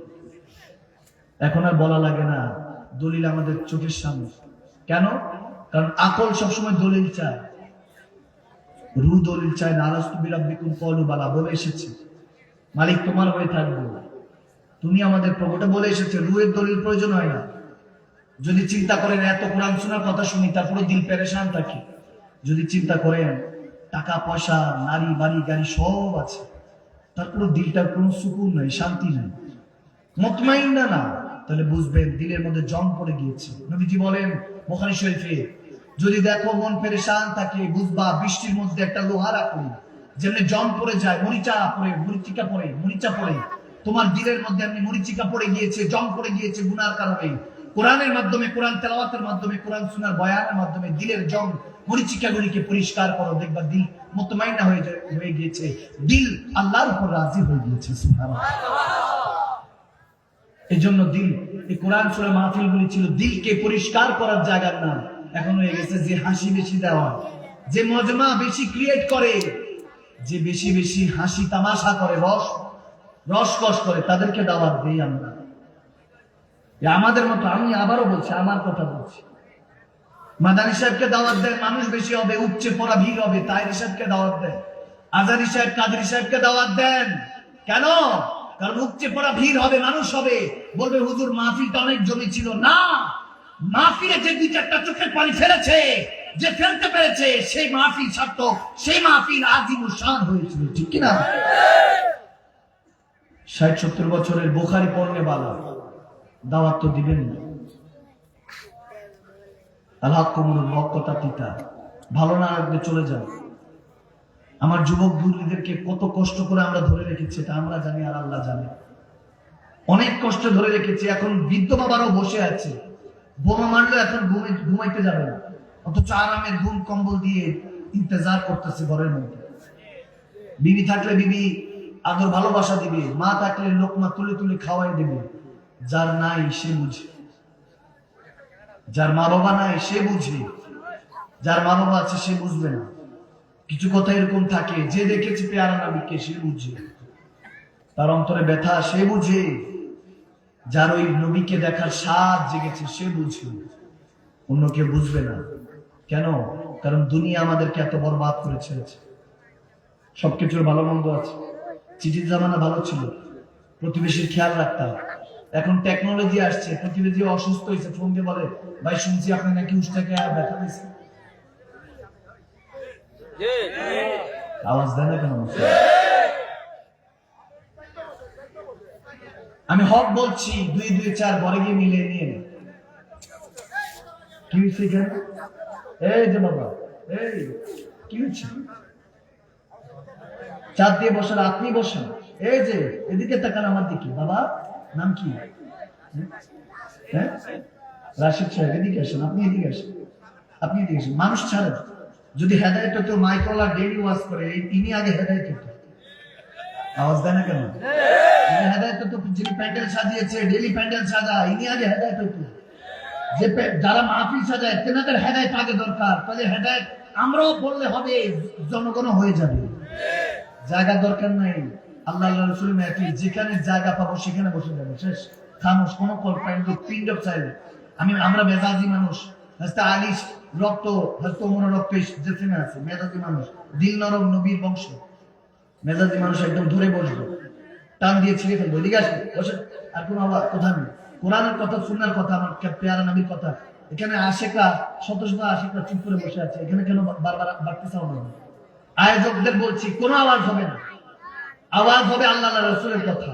Speaker 2: এখন আর বলা লাগে না, দলিল আমাদের চোখের সামনে। কেন? কারণ আকল সবসময় দলিল চায়, রু দলিল চায় না। আলাস্তু বিরাব্বিকুম ক্বালু বালা, বলে এসেছে মালিক তোমার হয়ে থাকবো, তুমি আমাদের প্রভুটা বলে এসেছে, রুয়ের দলিল প্রয়োজন হয় না। যদি চিন্তা করেন এত কোরআন শোনার কথা শুনি তারপরে দিল পেরেশান থাকে, যদি চিন্তা করেন টাকা পয়সা, নারী, বাড়ি, গাড়ি সব আছে, তারপরে দিলটার কোনো সুকুন নাই, শান্তি নাই, মুতমাইন্না না, তাহলে বুঝবেন দিলের মধ্যে জং পড়ে গিয়েছে। নবীজি বলেন বুখারী শরীফে, যদি দেখো মন পেরেশান থাকে, বুঝবা বৃষ্টির মধ্যে একটা লোহা রাখুন, যেমনি জং পড়ে যায়, মরিচা পড়ে, তোমার দিলের মধ্যে এমনি মরিচিকা পড়ে গিয়েছে, জং পড়ে গিয়েছে গুনার কারণে। কোরআনের মাধ্যমে, কোরআন তেলাওয়াতের মাধ্যমে, কোরআন শোনার বয়ানের মাধ্যমে দিলের জং মরিচিকাগুলিকে পরিষ্কার করো, দেখবা দিল মুতমাইন্না হয়ে গিয়েছে, দিল আল্লাহর উপর রাজি হয়ে গিয়েছে। সুবহানাল্লাহ। এই জন্য দিল, এই কোরআন সূরা মাহফিলগুলি ছিল দিলকে পরিষ্কার করার জায়গার নাম। এখন হয়ে গেছে যে হাসি বেশি দেওয়া, যে মজমা বেশি ক্রিয়েট করে, যে বেশি বেশি হাসি তামাশা করে, রসকস করে, তাদেরকে দাওয়াত দেই আমরা। আমাদের মতো, আমি আবারও বলছি, আমার কথা বলছি, মাদানী সাহেবকে দাওয়াত দেন, মানুষ বেশি হবে, উপচে পড়া ভিড় হবে। তাহেরি সাহেবকে দাওয়াত দেন, আজারি সাহেব, কাদরি সাহেবকে দাওয়াত দেন। কেন? কারণ উপচে পড়া ভিড় হবে, মানুষ হবে, বলবে হুজুর মাহফিলটা অনেক জমি ছিল। না, মাহফিলে যে 2-4টা চোখের পানি ফেলেছে, যে ফেলতে পেরেছে, সেই মাহফিল সার্থক, সেই মাহফিল আজিমুশান হয়েছিল। ঠিক কিনা? 60-70 বছরের বুখারী পড়নে বালা দাওয়াত তো দিবেন না। আল্লাহকুমুল হকতা তিতা, ভালো না লাগলে চলে যান। আমার যুবক দুর্নীদেরকে কত কষ্ট করে আমরা ধরে রেখেছি, এটা আমরা জানি আর আল্লাহ জানে। অনেক কষ্ট ধরে রেখেছি। এখন বৃদ্ধ বাবারাও বসে আছে, বোমা মারলো এখন ঘুমাইতে যাবে না, অথচ আরামের ঘুম কম্বল দিয়ে ইন্তজার করতেছে ঘরের মধ্যে। বিবি থাকলে বিবি আদর ভালোবাসা দিবে, মা থাকলে লোকমা তুলে তুলে খাওয়াই দিবে। যার নাই সে বুঝে, যার মা বাবা নাই সে বুঝে, যার মা বাবা আছে সে বুঝবে না। কিছু কথা এরকম থাকে, যে দেখেছে পেয়ারা নবীকে সে বুঝে, তার অন্তরে ব্যথা সে বুঝে, যার ওই নবীকে দেখার স্বাদ জেগেছে সে বুঝে, অন্য কেউ বুঝবে না। কেন? কারণ দুনিয়া আমাদেরকে এত বরবাদ করে ছেড়েছে। সবকিছুর ভালো মন্দ আছে। চিঠির জামানা ভালো ছিল, প্রতিবেশীর খেয়াল রাখতাম। এখন টেকনোলজি আসছে, প্রতিবেশী অসুস্থ হয়েছে, ফোন দিয়ে বলে, ভাই শুনছি আপনি নাকি উষ্টাকে ব্যথা দিয়েছে। আওয়াজ দেয় না কেন? আমি হক বলছি, 2 2 4 ঘরে গিয়ে মিলিয়ে নিয়ে নে। কি হয়েছে এখানে? এই যে বাবা, এই কি হচ্ছে? চাঁদ দিয়ে বসার, আপনি বসেন। এই যে এদিকে তাকান আমার দিকে। বাবা নাম কি? হ্যাঁ, রাশিদ সাহেব। এদিকে আসেন, আপনি এদিকে আসেন, আপনি এদিকে আসেন। মানুষ ছাড়েন, যদি হেদায়েত হতো মাইকওয়ালা ডেইলি ওয়াজ করে, ইনি আগে হেদায়েত হতো। আওয়াজ দেয় না কেন? হেদায়েত হতো, যিনি প্যান্ডেল সাজিয়েছে, ডেইলি প্যান্ডেল সাজা, ইনি আগে হেদায়েত হতো। যে যারা মাহফিল সাজায় তেনাদের হেদায়েত আগে দরকার। তাহলে হেদায়েত আমরাও বললে হবে, জনগণও হয়ে যাবে। জায়গা দরকার নাই। আল্লাহ রাসূল মাহফিল যেখানে জায়গা পাবো সেখানে বসে যাবো, শেষ। খামোশ, কোনো পিন্ড অফ সাইলেন্স। আমরা মেজাজি মানুষ। হযরত আলী রক্ত, হযরত ওমর রক্ত যেখানে আছে, মেজাজি মানুষ, দিল নরম, নবীর বংশ। মেজাজি মানুষ একদম ধরে বসবো, টান দিয়ে ছিঁড়ে ফেলবো। এদিকে আসে, বসে। আর কোনো আবার কথা নেই। কোরআনের কথা, সুন্নাহর কথা, আমার পেয়ারা নবীর কথা। এখানে আশেকরা, শত শত আশেকরা চুপ করে বসে আছে। এখানে কেন বারবার বাড়তে চাও না? আয়োজকদের বলছি, কোনো আওয়াজ হবে না, আওয়াজ হবে আল্লাহ রাসূলের কথা।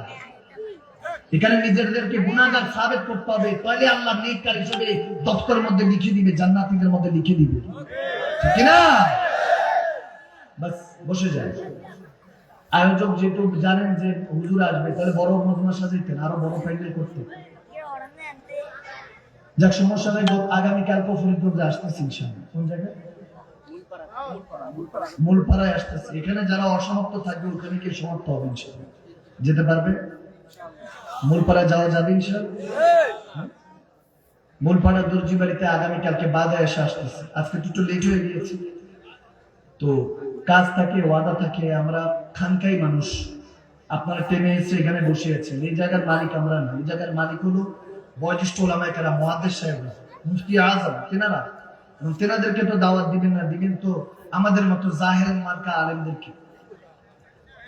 Speaker 2: এখানে নিজেদেরকে গুনাহগার সাবেত করতে হবে, তাহলে আল্লাহ নেককার হিসেবে দপ্তরের মধ্যে লিখে দিবে, জান্নাতীদের মধ্যে লিখে দিবে, ঠিক না? বাস বসে যায়। আয়োজক যেহেতু জানেন যে হুজুর আসবে, তাহলে বড় মজমা সাজাইতেন, আরো বড় প্যান্ডেল করতেন। যাক, সমস্যা নাই। আগামীকাল ফরিদপুরে আসতেছি ইনশাআল্লাহ। কোন জায়গায়? মূলপাড়ায় আসতেছি। এখানে যারা অসমাপ্ত থাকবে ওখানে কি সমাপ্ত হবে ইনশাআল্লাহ? যেতে পারবে? মূলপাড়ায় যাওয়া যাবে ইনশাআল্লাহ। মূলপাড়া দর্জি বাড়িতে আগামীকালকে বাদে এসে আসতেছি। আজকে একটু লেট হয়ে গিয়েছে, তো কাজ থাকে, ওয়াদা থাকে। আমরা খানকাই মানুষ, আপনারা টেনে এসে এখানে বসে আছেন। এই জায়গার মালিক আমরা না, এই জায়গার মালিক হলো বয়োজ্যেষ্ঠ ওলামায়ে কেরাম, মুহাদ্দিস সাহেবরা, মুফতি আযম, তেনারা। তেনাদেরকে তো দাওয়াত দিবেন না, দিবেন তো আমাদের মতো জাহের মার্কা আলেমদেরকে,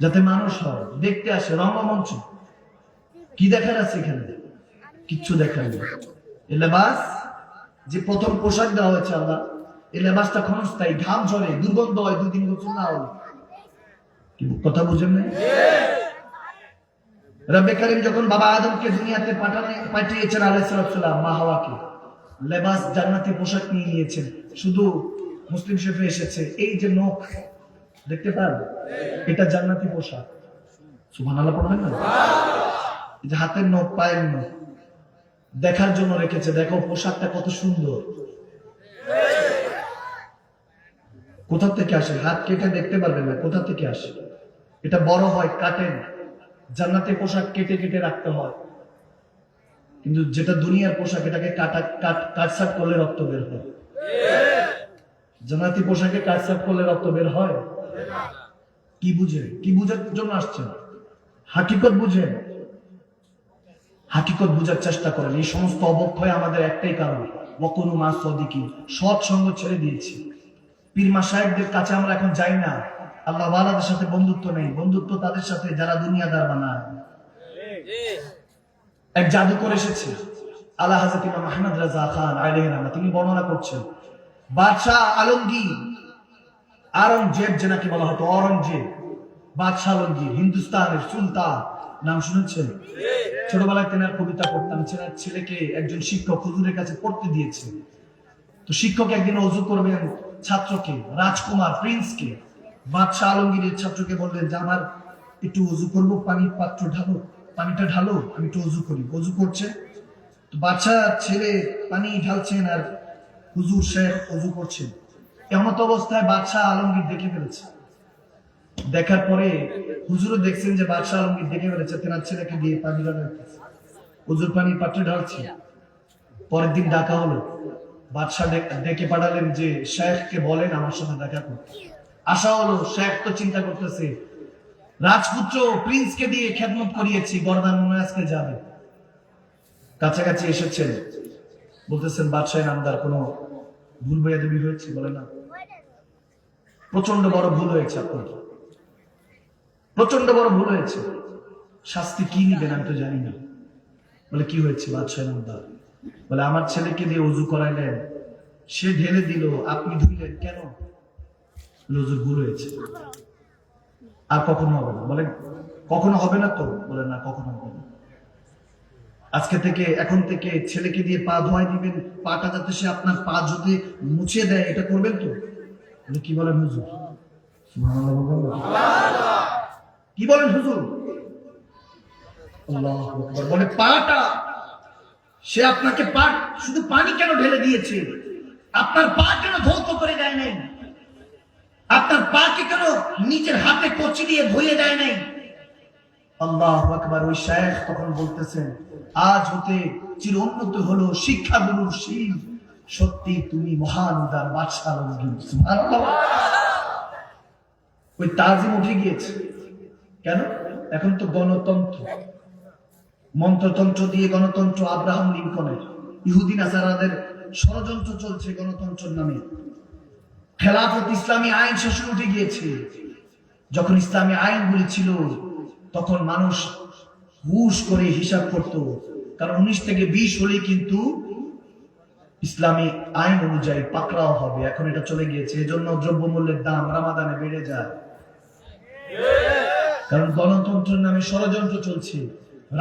Speaker 2: যাতে মানুষ হয়, দেখতে আসে। রঙ্গমঞ্চ কি দেখার আছে এখানে? কিচ্ছু দেখার নেই। এই লেবাস, যে প্রথম পোশাক দেওয়া হয়েছে আল্লাহ, এই লেবাসটা ক্ষণস্থায়ী, ঘাম ঝরে, দুর্গন্ধ হয় 2-3 বছর না হলে। কথা বুঝেন না? রব্বে কারীম যখন বাবা আদমকে দুনিয়াতে পাঠিয়েছেন আলাইহিস সালাম, মা হাওয়াকে লেবাস, জান্নাতি পোশাক নিয়ে নিয়েছেন। শুধু মুসলিম শরীফে এসেছে, এই যে নখ দেখতে পান, এটা জান্নাতি পোশাক। সুবহানাল্লাহ পড়বেন না? এই যে হাতের নখ, পায়ের নখ দেখার জন্য রেখেছে। দেখো পোশাকটা কত সুন্দর। কোথা থেকে আসে? হাত কেটে দেখতে পারবে না কোথা থেকে আসে। এটা বড় হয়, কাটেন। জান্নাতে পোশাক কেটে কেটে রাখতে হয়, কিন্তু যেটা দুনিয়ার পোশাক, এটাকে কাটসাট করলে রক্ত বের হয়। জান্নাতি পোশাকে কাটসাট করলে রক্ত বের হয়? কি বুঝে? কি বুঝার জন্য আসছেন? হাকিকত বুঝেন, হাকিকত বুঝার চেষ্টা করেন। এই সমস্ত অবক্ষয় আমাদের একটাই কারণ, ওয়াকুনু মা সাদিকিন, সৎ সঙ্গ ছেড়ে দিয়েছি। পীর মাশায়েখদের কাছে আমরা এখন যাই না। আল্লাহ ওয়ালাদের সাথে বন্ধুত্ব নেই, বন্ধুত্ব তাদের সাথে যারা দুনিয়াদার বানায়। এক জাদুকর এসেছে, আলা হযরত ইমাম আহমদ রাজা খান আলাইহির রহমাত, তিনি বর্ণনা করছেন, বাদশাহ আলমগীর, আওরঙ্গজেব যেনাকে বলা হতো, অরঙ্গজেব, বাদশাহ আলমগীর, হিন্দুস্তানের সুলতান, নাম শুনেছেন? ছোটবেলায় তেনার কবিতা পড়তাম। তেনার ছেলেকে একজন শিক্ষক হুজুরের কাছে পড়তে দিয়েছে। তো শিক্ষক একদিন ওযু করবেন ছাত্রকে, রাজকুমার প্রিন্সকে। বাদশাহ আলমগীরের ছাত্রকে বললেন যে আমার একটু ওযু করবো, পানির পাত্র ঢালো, পানিটা ঢালো, আমি একটু ওযু করি। ওযু করছে, তো
Speaker 3: বাচ্চা ছেলে পানি ঢালছেন আর হুজুর শেখ ওযু করছেন। এমত অবস্থায় বাদশাহ আলমগীর দেখে ফেলেছে। দেখার পরে হুজুরও দেখছেন যে বাদশাহ আলমগীর দেখে ফেলেছে, তেনার ছেলেকে দিয়ে পানি ঢালতেছে, হুজুর পানির পাত্রে ঢালছে। পরের দিন ডাকা হলো, বাদশাহ ডেকে পাঠালেন যে শেখকে বলেন আমার সাথে দেখা করতে। আসা হলো, শেখ তো চিন্তা করতেছে রাজপুত্র প্রিন্সকে দিয়ে খেদমত করিয়েছি, গর্দান মনে আজকে যাবে। কাছাকাছি এসেছেন, বলতেছেন বাদশাহ নামদার কোনো ভুল বেয়াদবি হয়েছে? বলে না, প্রচন্ড বড় ভুল হয়েছে, আপনার প্রচন্ড বড় ভুল হয়েছে, শাস্তি কি নিবেন আমি তো জানি না। বলে কি হয়েছে বাদশাহ নামদার? বলে আমার ছেলেকে দিয়ে ওযু করাইলেন, সে ঢেলে দিল, আপনি ধুইলেন কেন? বলে হুজুর ভুল হয়েছে, আর কখনো হবে না। বলে কখনো হবে না তো? বলে না, কখনো হবে না। আজকে থেকে, এখন থেকে ছেলেকে দিয়ে পা ধোয়াই দিবেন, পাটা যাতে সে আপনার পা যদি মুছে দেয়, এটা করবেন তো? বলে কি বলেন হুজুর? কি বলেন হুজুর? আল্লাহু আকবার। বলে পাটা, সে আপনাকে পা শুধু পানি কেন ঢেলে দিয়েছে? আপনার পা কেন ধৌত করে দেয় নাই? আপনার পাকে কেন নিজের হাতে কচি দিয়ে ধুয়ে দেয় নাই? আল্লাহু আকবার। ওই শেখ তখন বলতেছেন আজ হতে চিরোন্নত হলো শিক্ষাগুরুর শিল, সত্যি তুমি মহান উদার বাদশাহ আলমগীর। সুবহানাল্লাহ। ওই তাজিম উঠে গিয়েছে। কেন? এখন তো গণতন্ত্র, মন্ত্রতন্ত্র দিয়ে গণতন্ত্র, আব্রাহাম লিঙ্কনের, ইহুদি নাসারাদের ষড়যন্ত্র চলছে গণতন্ত্রের নামে। খেলাফত ইসলামী আইন শাসন উঠে গিয়েছে। যখন ইসলামী আইনগুলি ছিল তখন মানুষ হুশ করে হিসাব করত, কারণ 19 থেকে 20 হলেই কিন্তু ইসলামী আইন অনুযায়ী পাকড়াও হবে। এখন এটা চলে গিয়েছে, এজন্য দ্রব্যমূল্যের দাম রামাদানে বেড়ে যায়, কারণ গণতন্ত্রের নামে ষড়যন্ত্র চলছে।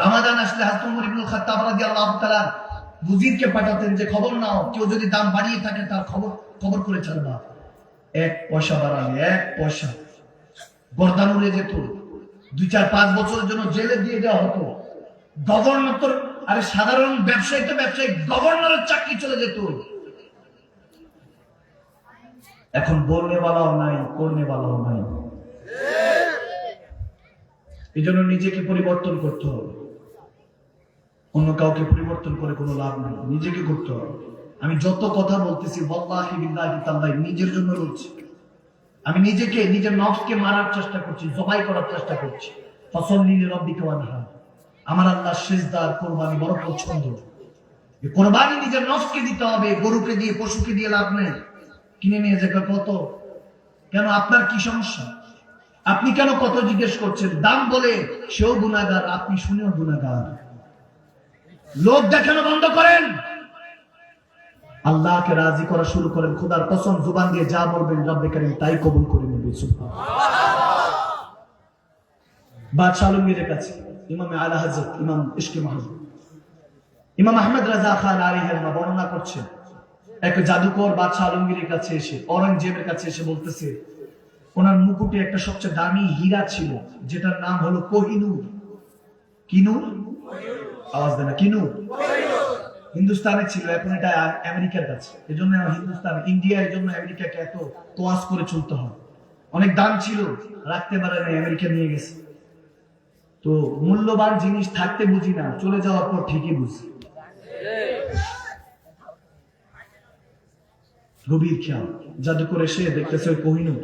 Speaker 3: রামাদান আসলে হযরত ওমর ইবনে খাত্তাব রাদিয়াল্লাহু তাআলা বুজিরকে পাঠাতেন যে খবর নাও, কেউ যদি দাম বাড়িয়ে থাকে তার খবর করে ছাড়বা। 1 পয়সা বাড়ালে 1 পয়সা গর্দান উড়ে যেত, 2-4-5 বছরের জন্য জেলে দিয়ে দেওয়া হতো। গভর্নর তো, আরে সাধারণ ব্যবসায়ী তো ব্যবসায়ী, গভর্নরের চাকরি চলে যেত। এখন বলনেওয়ালাও নাই, করনেওয়ালাও নাই। এই জন্য নিজেকে পরিবর্তন করতে হবে, অন্য কাউকে পরিবর্তন করে কোনো লাভ নেই, নিজেকে করতে হবে। আমি যত কথা বলতেছি ওয়াল্লাহি বিল্লাহি তাআলাহি নিজের জন্য বলছি। আমি নিজেকে, নিজের নফসকে মারার চেষ্টা করছি, জবাই করার চেষ্টা করছি। ফাসাল্লি লিরাব্বিকা ওয়ানহার। আমার আল্লাহ সিজদার কুরবানি বড় পছন্দ। এই কুরবানি নিজের নফসকে দিতে হবে, গরুকে দিয়ে, পশুকে দিয়ে লাভ নেই। কিনে নিয়ে যাবে কত? কেন? আপনার কি সমস্যা? আপনি কেন কত জিজ্ঞেস করছেন? দাম বলে সেও গুনাহগার, আপনি শুনেও গুনাহগার। লোক দেখানো বন্ধ করেন, আল্লাহকে রাজি করা শুরু করেন। খোদার কসম, জুবান দিয়ে যা বলবেন রব্বে কারীম তাই কবুল করে নেবে। বাদশাহ আলমগীরের কাছে ইমাম আলা হযরত ইমাম ইশকে মাহমুদ ইমাম আহমদ রাজা খান আলাইহির বর্ণনা করছেন, এক জাদুকর বাদশাহ আলমগীরের কাছে এসে, অরঙ্গজেবের কাছে এসে বলতেছে ওনার মুকুটে একটা সবচেয়ে দামি হীরা ছিল, যেটার নাম হলো কোহিনূর। কি নূর? আওয়াজ দেন না। কি নূর? হিন্দুস্তানে ছিল, এখন এটা আমেরিকার কাছে। এজন্য হিন্দুস্তান, ইন্ডিয়া, এজন্য আমেরিকাকে এত তোয়াজ করে চলতে হয়। অনেক দাম ছিল, রাখতে পারে না, আমেরিকা নিয়ে গেছে। তো মূল্যবান জিনিস থাকতে বুঝি না, চলে যাওয়ার পর ঠিকই বুঝি। গভীর খেয়াল। জাদুকর এসে দেখতেছে ওই কোহিনূর,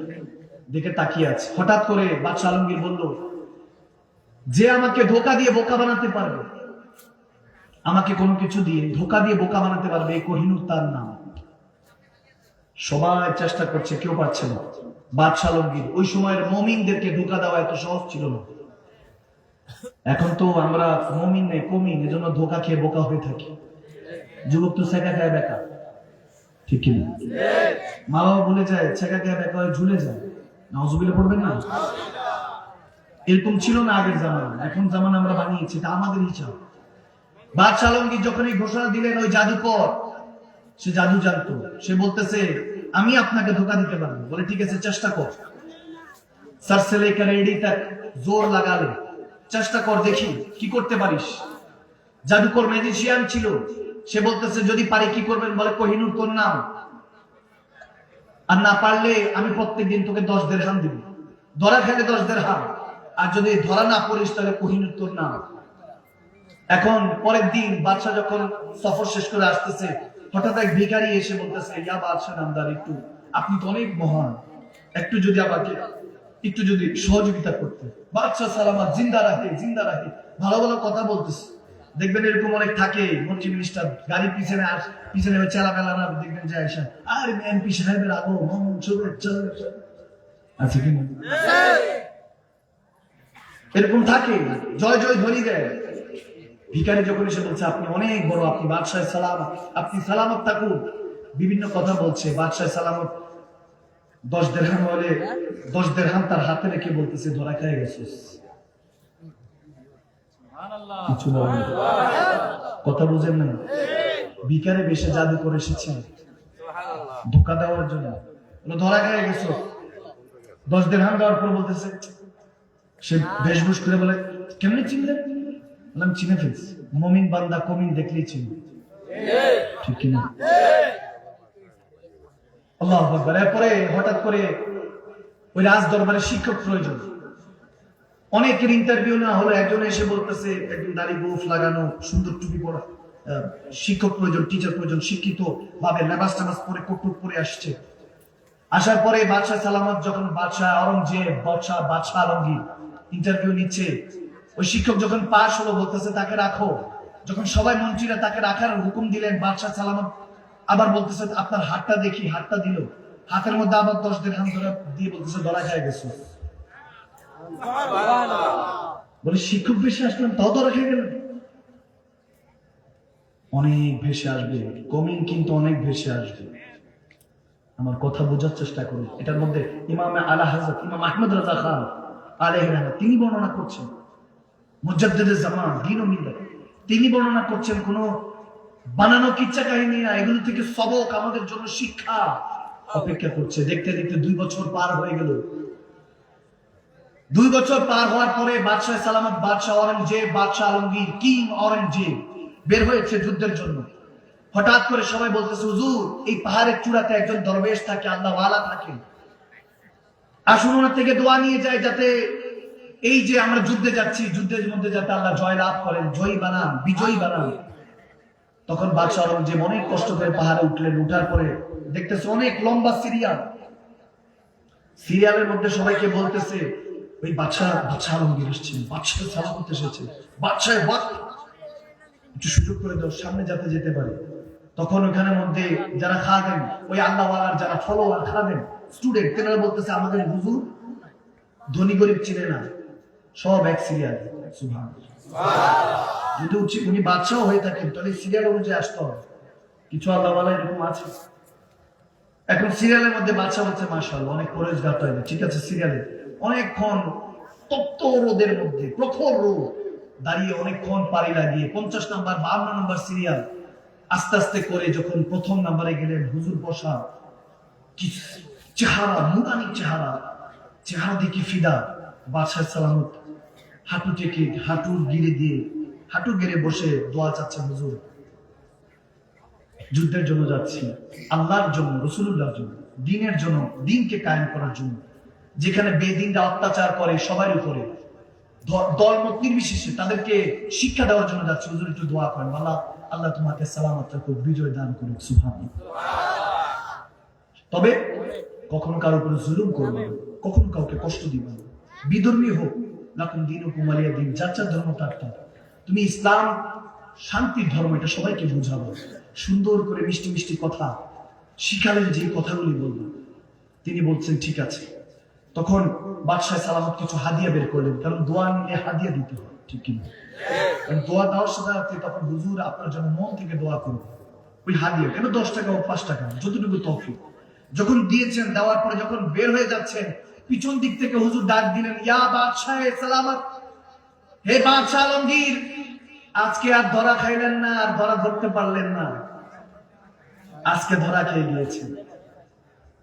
Speaker 3: দেখে তাকিয়ে আছে। হঠাৎ করে বাদশাহ আলমগীর বলল, যে আমাকে ধোকা দিয়ে বোকা বানাতে পারবে, আমাকে কোনো কিছু দিয়ে ধোকা দিয়ে বোকা বানাতে পারবে, এই কোহিনূর তার নাম। সবাই চেষ্টা করছে, কেউ পারছে না। বাদশাহ আলমগীর, ওই সময়ের মুমিনদেরকে ধোকা দেওয়া এত সহজ ছিল না। এখন তো আমরা মুমিন নেই, কমিন, এজন্য ধোকা খেয়ে বোকা হয়ে থাকি। যুবক তো ছেঁকা খায় বেকা, ঠিক কিনা? মা বাবা বলে যায় ছেঁকা খায় বেকা হয়ে ঝুলে যায়, নাউজুবিল্লাহ পড়বেন না? এরকম ছিল না আগের জামানা, এখন জামানা আমরা বানিয়েছি, এটা আমাদের হিসাব। বাদশাহ আলমগীর যখন এই ঘোষণা দিলেন, ওই জাদুকর, সে জাদু জানতো, সে বলতেছে আমি আপনাকে ধোকা দিতে পারবো। বলে ঠিক আছে, চেষ্টা কর। সর से लेकर एड़ी तक जोर लगा ले, চেষ্টা কর, দেখি কি করতে পারিস। জাদুকর ম্যাজিশিয়ান ছিল, সে বলতেছে যদি পারি কি করবেন, বলে কোহিনূর তোর নাম, আর না পারলে আমি প্রত্যেকদিন তোকে 10 দিরহাম দিব, ধরা খেলে 10 দিরহাম, আর যদি ধরা না পড়িস তাহলে কোহিনূর তোর নাম। এখন পরের দিন বাদশা যখন সফর শেষ করে আসতেছে, হঠাৎ এক ভিখারি এসে বলতেছে, ইয়া বাদশা নামদার, একটু আপনি তো অনেক মহান, একটু যদি আমাকে একটু যদি সহযোগিতা করতে। বাদশা সালামত জিন্দা রাখে জিন্দা রাখে, ভালো ভালো কথা বলতেছে। দেখবেন এরকম অনেক থাকে মন্ত্রী মিনিস্টার, গাড়ির পিছনে পিছনে চেলা বেলা না, দেখবেন যে আয়সা আর এমপি সাহেবের আগমন শুভেচ্ছা আছে কিনা, এরকম থাকে, জয় জয় ধ্বনি দেয়। ভিখারি যখন এসে বলছে আপনি অনেক বড়, আপনি বাদশাহ সালামত, আপনি সালামত থাকুন, বিভিন্ন কথা বলছে। বাদশাহ সালামত 10 দিরহাম হলে 10 দিরহাম তার হাতে রেখে বলতেছে, ধরা খেয়ে গেছিস। কিছু বলেন, কথা বুঝেন না? ভিখারি বেশে জাদু করে এসেছে ধোকা দেওয়ার জন্য, ধরা খেয়ে গেছো। 10 দিরহাম দেওয়ার পর বলতেছে, সে বেশভূষ করে বলে, কেমনে চিনলেন? বললাম চিনে ফেলছি, মুমিন বান্দা কমিন দেখলেই চিনি, ঠিক কিনা? আল্লাহু আকবার। এরপরে হঠাৎ করে ওই রাজ দরবারে শিক্ষক প্রয়োজন, অনেকের ইন্টারভিউ না হলো, একজন এসে বলতেছে, একজন দাড়ি গোঁফ লাগানো সুন্দর টুপি পরা শিক্ষক প্রয়োজন, টিচার প্রয়োজন, শিক্ষিত ভাবে লেবাস টেবাস পরে কোট পরে আসছে। আসার পরে বাদশাহ সালামত যখন বাদশাহ আওরঙ্গজেব বাদশাহ আলমগীর ইন্টারভিউ নিচ্ছে, ওই শিক্ষক যখন পাশ হলো বলতেছে তাকে রাখো। যখন সবাই মন্ত্রীরা তাকে রাখার হুকুম দিলেন, বাদশাহ সালামত আবার বলতেছে আপনার হাতটা দেখি, হাতটা দিল, হাতের মধ্যে আবার 10 দিরহাম ধরে দিয়ে বলতেছে ধরা খেয়ে গেছে। বলে শিক্ষক ভেসে আসলেন, তাও ধরা খেয়ে গেলেন। অনেক ভেসে আসবে, কমিন কিন্তু অনেক ভেসে আসবে। আমার কথা বোঝার চেষ্টা করুন। এটার মধ্যে ইমাম আলা হযরত ইমাম আহমদ রাজা খান আলাইহিস সালাম তিনি বর্ণনা করছেন, মুজাদ্দিদে জামান দ্বীন ও মিল্লাত, তিনি বর্ণনা করছেন কোন বানানো কিচ্ছা কাহিনী না, এগুলো থেকে সবক আমাদের জন্য শিক্ষা অপেক্ষা করছে। দেখতে দেখতে 2 বছর পার হয়ে গেল। 2 বছর পার হওয়ার পরে বাদশাহ সালামত, বাদশাহ আওরঙ্গজেব, বাদশাহ আলমগীর, কিং আওরঙ্গজেব বের হয়েছে যুদ্ধের জন্য। হঠাৎ করে সবাই বলতেছে, হুজুর এই পাহাড়ের চূড়াতে একজন দরবেশ থাকে, আল্লাহ ওয়ালা থাকে, আসুন ওনার থেকে দোয়া নিয়ে যায়, যাতে এই যে আমরা যুদ্ধে যাচ্ছি, যুদ্ধের মধ্যে যাতে আল্লাহ জয় লাভ করেন, জয়ী বানান, বিজয়ী বানান। তখন বাদশাহ আওরঙ্গজেব অনেক কষ্ট করে পাহাড়ে উঠলেন। উঠার পরে দেখতেছে অনেক লম্বা সিরিয়ালের মধ্যে সবাইকে বলতেছে, ওই বাদশাহ আলমগীর এসেছেন, বাদশাহ সালামত এসেছে, বাদশাহ একটু সুযোগ করে দাও, সামনে যাতে যেতে পারে। তখন ওখানের মধ্যে যারা খাদেম, ওই আল্লাহওয়ালার যারা ফলোয়ার খাদেম স্টুডেন্ট, তেনারা বলতেছে আমাদের হুজুর ধনী গরিব চিনে না, সব এক সিরিয়াল। যদি উনি বাদশাহ হয়ে থাকেন তাহলে সিরিয়াল অনুযায়ী আসতে হবে। কিছু আল্লাহওয়ালা এরকম আছে। এখন সিরিয়ালের মধ্যে বাদশাহ হচ্ছে মাশাআল্লাহ অনেক পরেজগার হয়, ঠিক আছে, সিরিয়ালে অনেকক্ষণ তপ্ত রোদের মধ্যে, প্রখর রোদ, দাঁড়িয়ে অনেকক্ষণ পাড়ি লাগিয়ে 50 নাম্বার 52 নাম্বার সিরিয়াল আস্তে আস্তে করে যখন প্রথম নাম্বারে গেলেন, হুজুর বসা, কি চেহারা, নুরানি চেহারা দেখে ফিদা। বাদশাহ সালামত হাঁটু থেকে হাঁটু গেড়ে বসে দোয়া চাচ্ছেন, হুজুর যুদ্ধের জন্য যাচ্ছি, আল্লাহর জন্য, রাসূলুল্লাহর জন্য, দ্বীনের জন্য, দ্বীনকে কায়েম করার জন্য। যেখানে বেদিনরা অত্যাচার করে সবার উপরে, দলমত নির্বিশেষে তাদেরকে শিক্ষা দেওয়ার জন্য যাচ্ছে, হুজুর একটু দোয়া করেন, আল্লাহ তোমাকে সালামত রাখুক, বিজয় দান করুক, সুবহানাল্লাহ। তবে কখনো কারো উপরে জুলুম করবে না, কখনো কাউকে কষ্ট দিবে না, বিধর্মী হোক, লাকুম দীনুকুম ওয়ালিয়া দীন, যার যার ধর্ম তার। তুমি ইসলাম শান্তির ধর্ম, এটা সবাইকে বুঝাবো, সুন্দর করে মিষ্টি মিষ্টি কথা শিখালেন, যে কথাগুলি বলবো। তিনি বলছেন ঠিক আছে। তখন বাদশাহ সালামত কিছু হাদিয়া বের করলেন, কারণ দোয়া নিয়ে হাদিয়া দিতে হয়, ঠিক কিনা? দোয়া দেওয়ার সাথে তখন হুজুর আপনার জন্য মন থেকে দোয়া করবো, ওই হাদিয়া কেন 10 টাকা ও 5 টাকা, যতটুকু তৌফিক। যখন দিয়েছেন, দেওয়ার পরে যখন বের হয়ে যাচ্ছেন, পিছন দিক থেকে হুজুর ডাক দিলেন, ইয়া বাদশাহ সালামত, হে বাদশাহ আলমগীর, আজকে আর ধরা খাইলেন না, আর ধরা ধরতে পারলেন না, আজকে ধরা খেয়ে গিয়েছেন।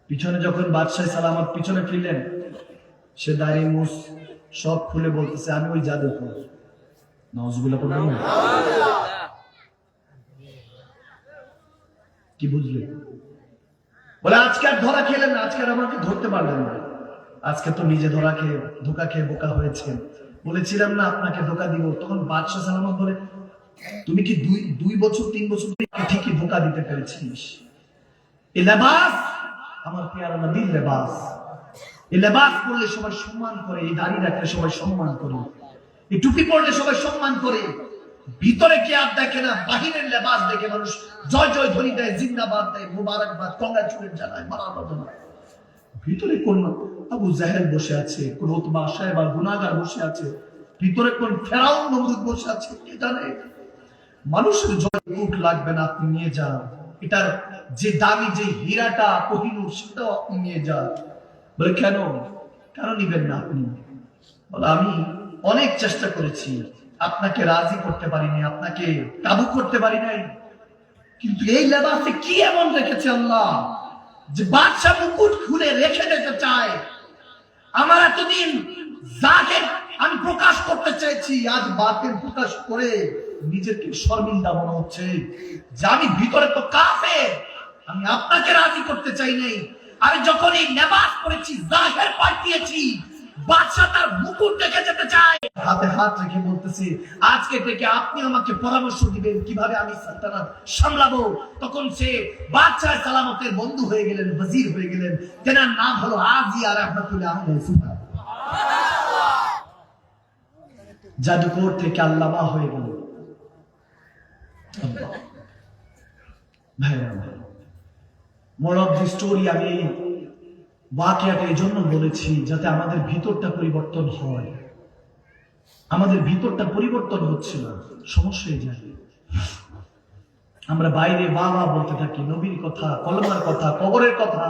Speaker 3: পিছনে যখন বাদশাহ সালামত পিছনে ফিরলেন, সে দাড়ি মুছ সব খুলে বলতেছে, আমি ওই জাদুকর। নাউজুবিল্লাহ পড়বেন না? কি বুঝলেন? বলে আজকে আর ধরা খেলেন না, আজকে আর আমাকে ধরতে পারলেন না, আজকে তো নিজে ধোকা খেয়ে বোকা হয়েছেন। বলেছিলাম না আপনাকে ধোকা দিব। তখন বাদশাহ সালামত বলে, তুমি কি 2-3 বছর ঠিকই ধোকা দিতে পেরেছিস। এই লেবাস আমার পেয়ারা নবীর লেবাস। এই লেবাস পরলে সবাই সম্মান করে, এই দাড়ি রাখলে সবাই সম্মান করে, এই টুপি পরলে সবাই সম্মান করে। ভিতরে কি আর দেখে না, বাহিরের লেবাস দেখে মানুষ জয় জয় ধ্বনি দেয়, জিন্দাবাদ দেয়, মুবারকবাদ, কংগ্রাচুলেট জানায়, মারামার জানায়। ভিতরে কোন আবু জাহেল বসে আছে, কোন উতবা সাহেব আর গুনাহগার বসে আছে, ভিতরে কোন ফেরাউন নমরুদ বসে আছে কে জানে। মানুষের জয় মুখ লাগবে না, আপনি নিয়ে যান। এটার যে দামি যে হীরাটা কোহিনূর, সেটাও আপনি নিয়ে যান। বলে কেন নিবেন না আপনি? বলে আমি অনেক চেষ্টা করেছি, আপনাকে রাজি করতে পারিনি, আপনাকে কাবু করতে পারি নাই, কিন্তু এই লেবাসে কি এমন রেখেছে আল্লাহ যে বাদশা মুকুট খুলে রেখে দিতে চায়। আমার এতদিন জাহের আমি প্রকাশ করতে চেয়েছি, আজ বাতিল প্রকাশ করে নিজেকে শর্মিন্দা মনে হচ্ছে যে আমি ভিতরে তো কাফের, আমি আপনাকে রাজি করতে চাই নাই। আমি যখন এই লেবাস পরেছি, জাহের পাঠিয়েছি, বাদশা তার মুকুট রেখে যেতে চায়। হাতে হাত রেখে বলতেছে, আজকে থেকে আপনি আমাকে পরামর্শ দিবেন কিভাবে আমি সালতানাত সামলাবো। তখন সে বাদশাহ সালামতের বন্ধু হয়ে গেলেন, ওয়াজির হয়ে গেলেন। তেনার নাম হলো আজিয়া রাহমাতুল্লাহ আলাইহি। জাদুকর থেকে আল্লামা হয়ে গেল। মোরাল অফ দি স্টোরি, আমি ওয়াকিয়াটা এই জন্য বলেছি যাতে আমাদের ভিতরটা পরিবর্তন হয়। আমাদের ভিতরটা পরিবর্তন হচ্ছে না, সমস্যা হয়ে যায়। আমরা বাইরে বাবা বলতে থাকি, নবীর কথা, কলমার কথা, কবরের কথা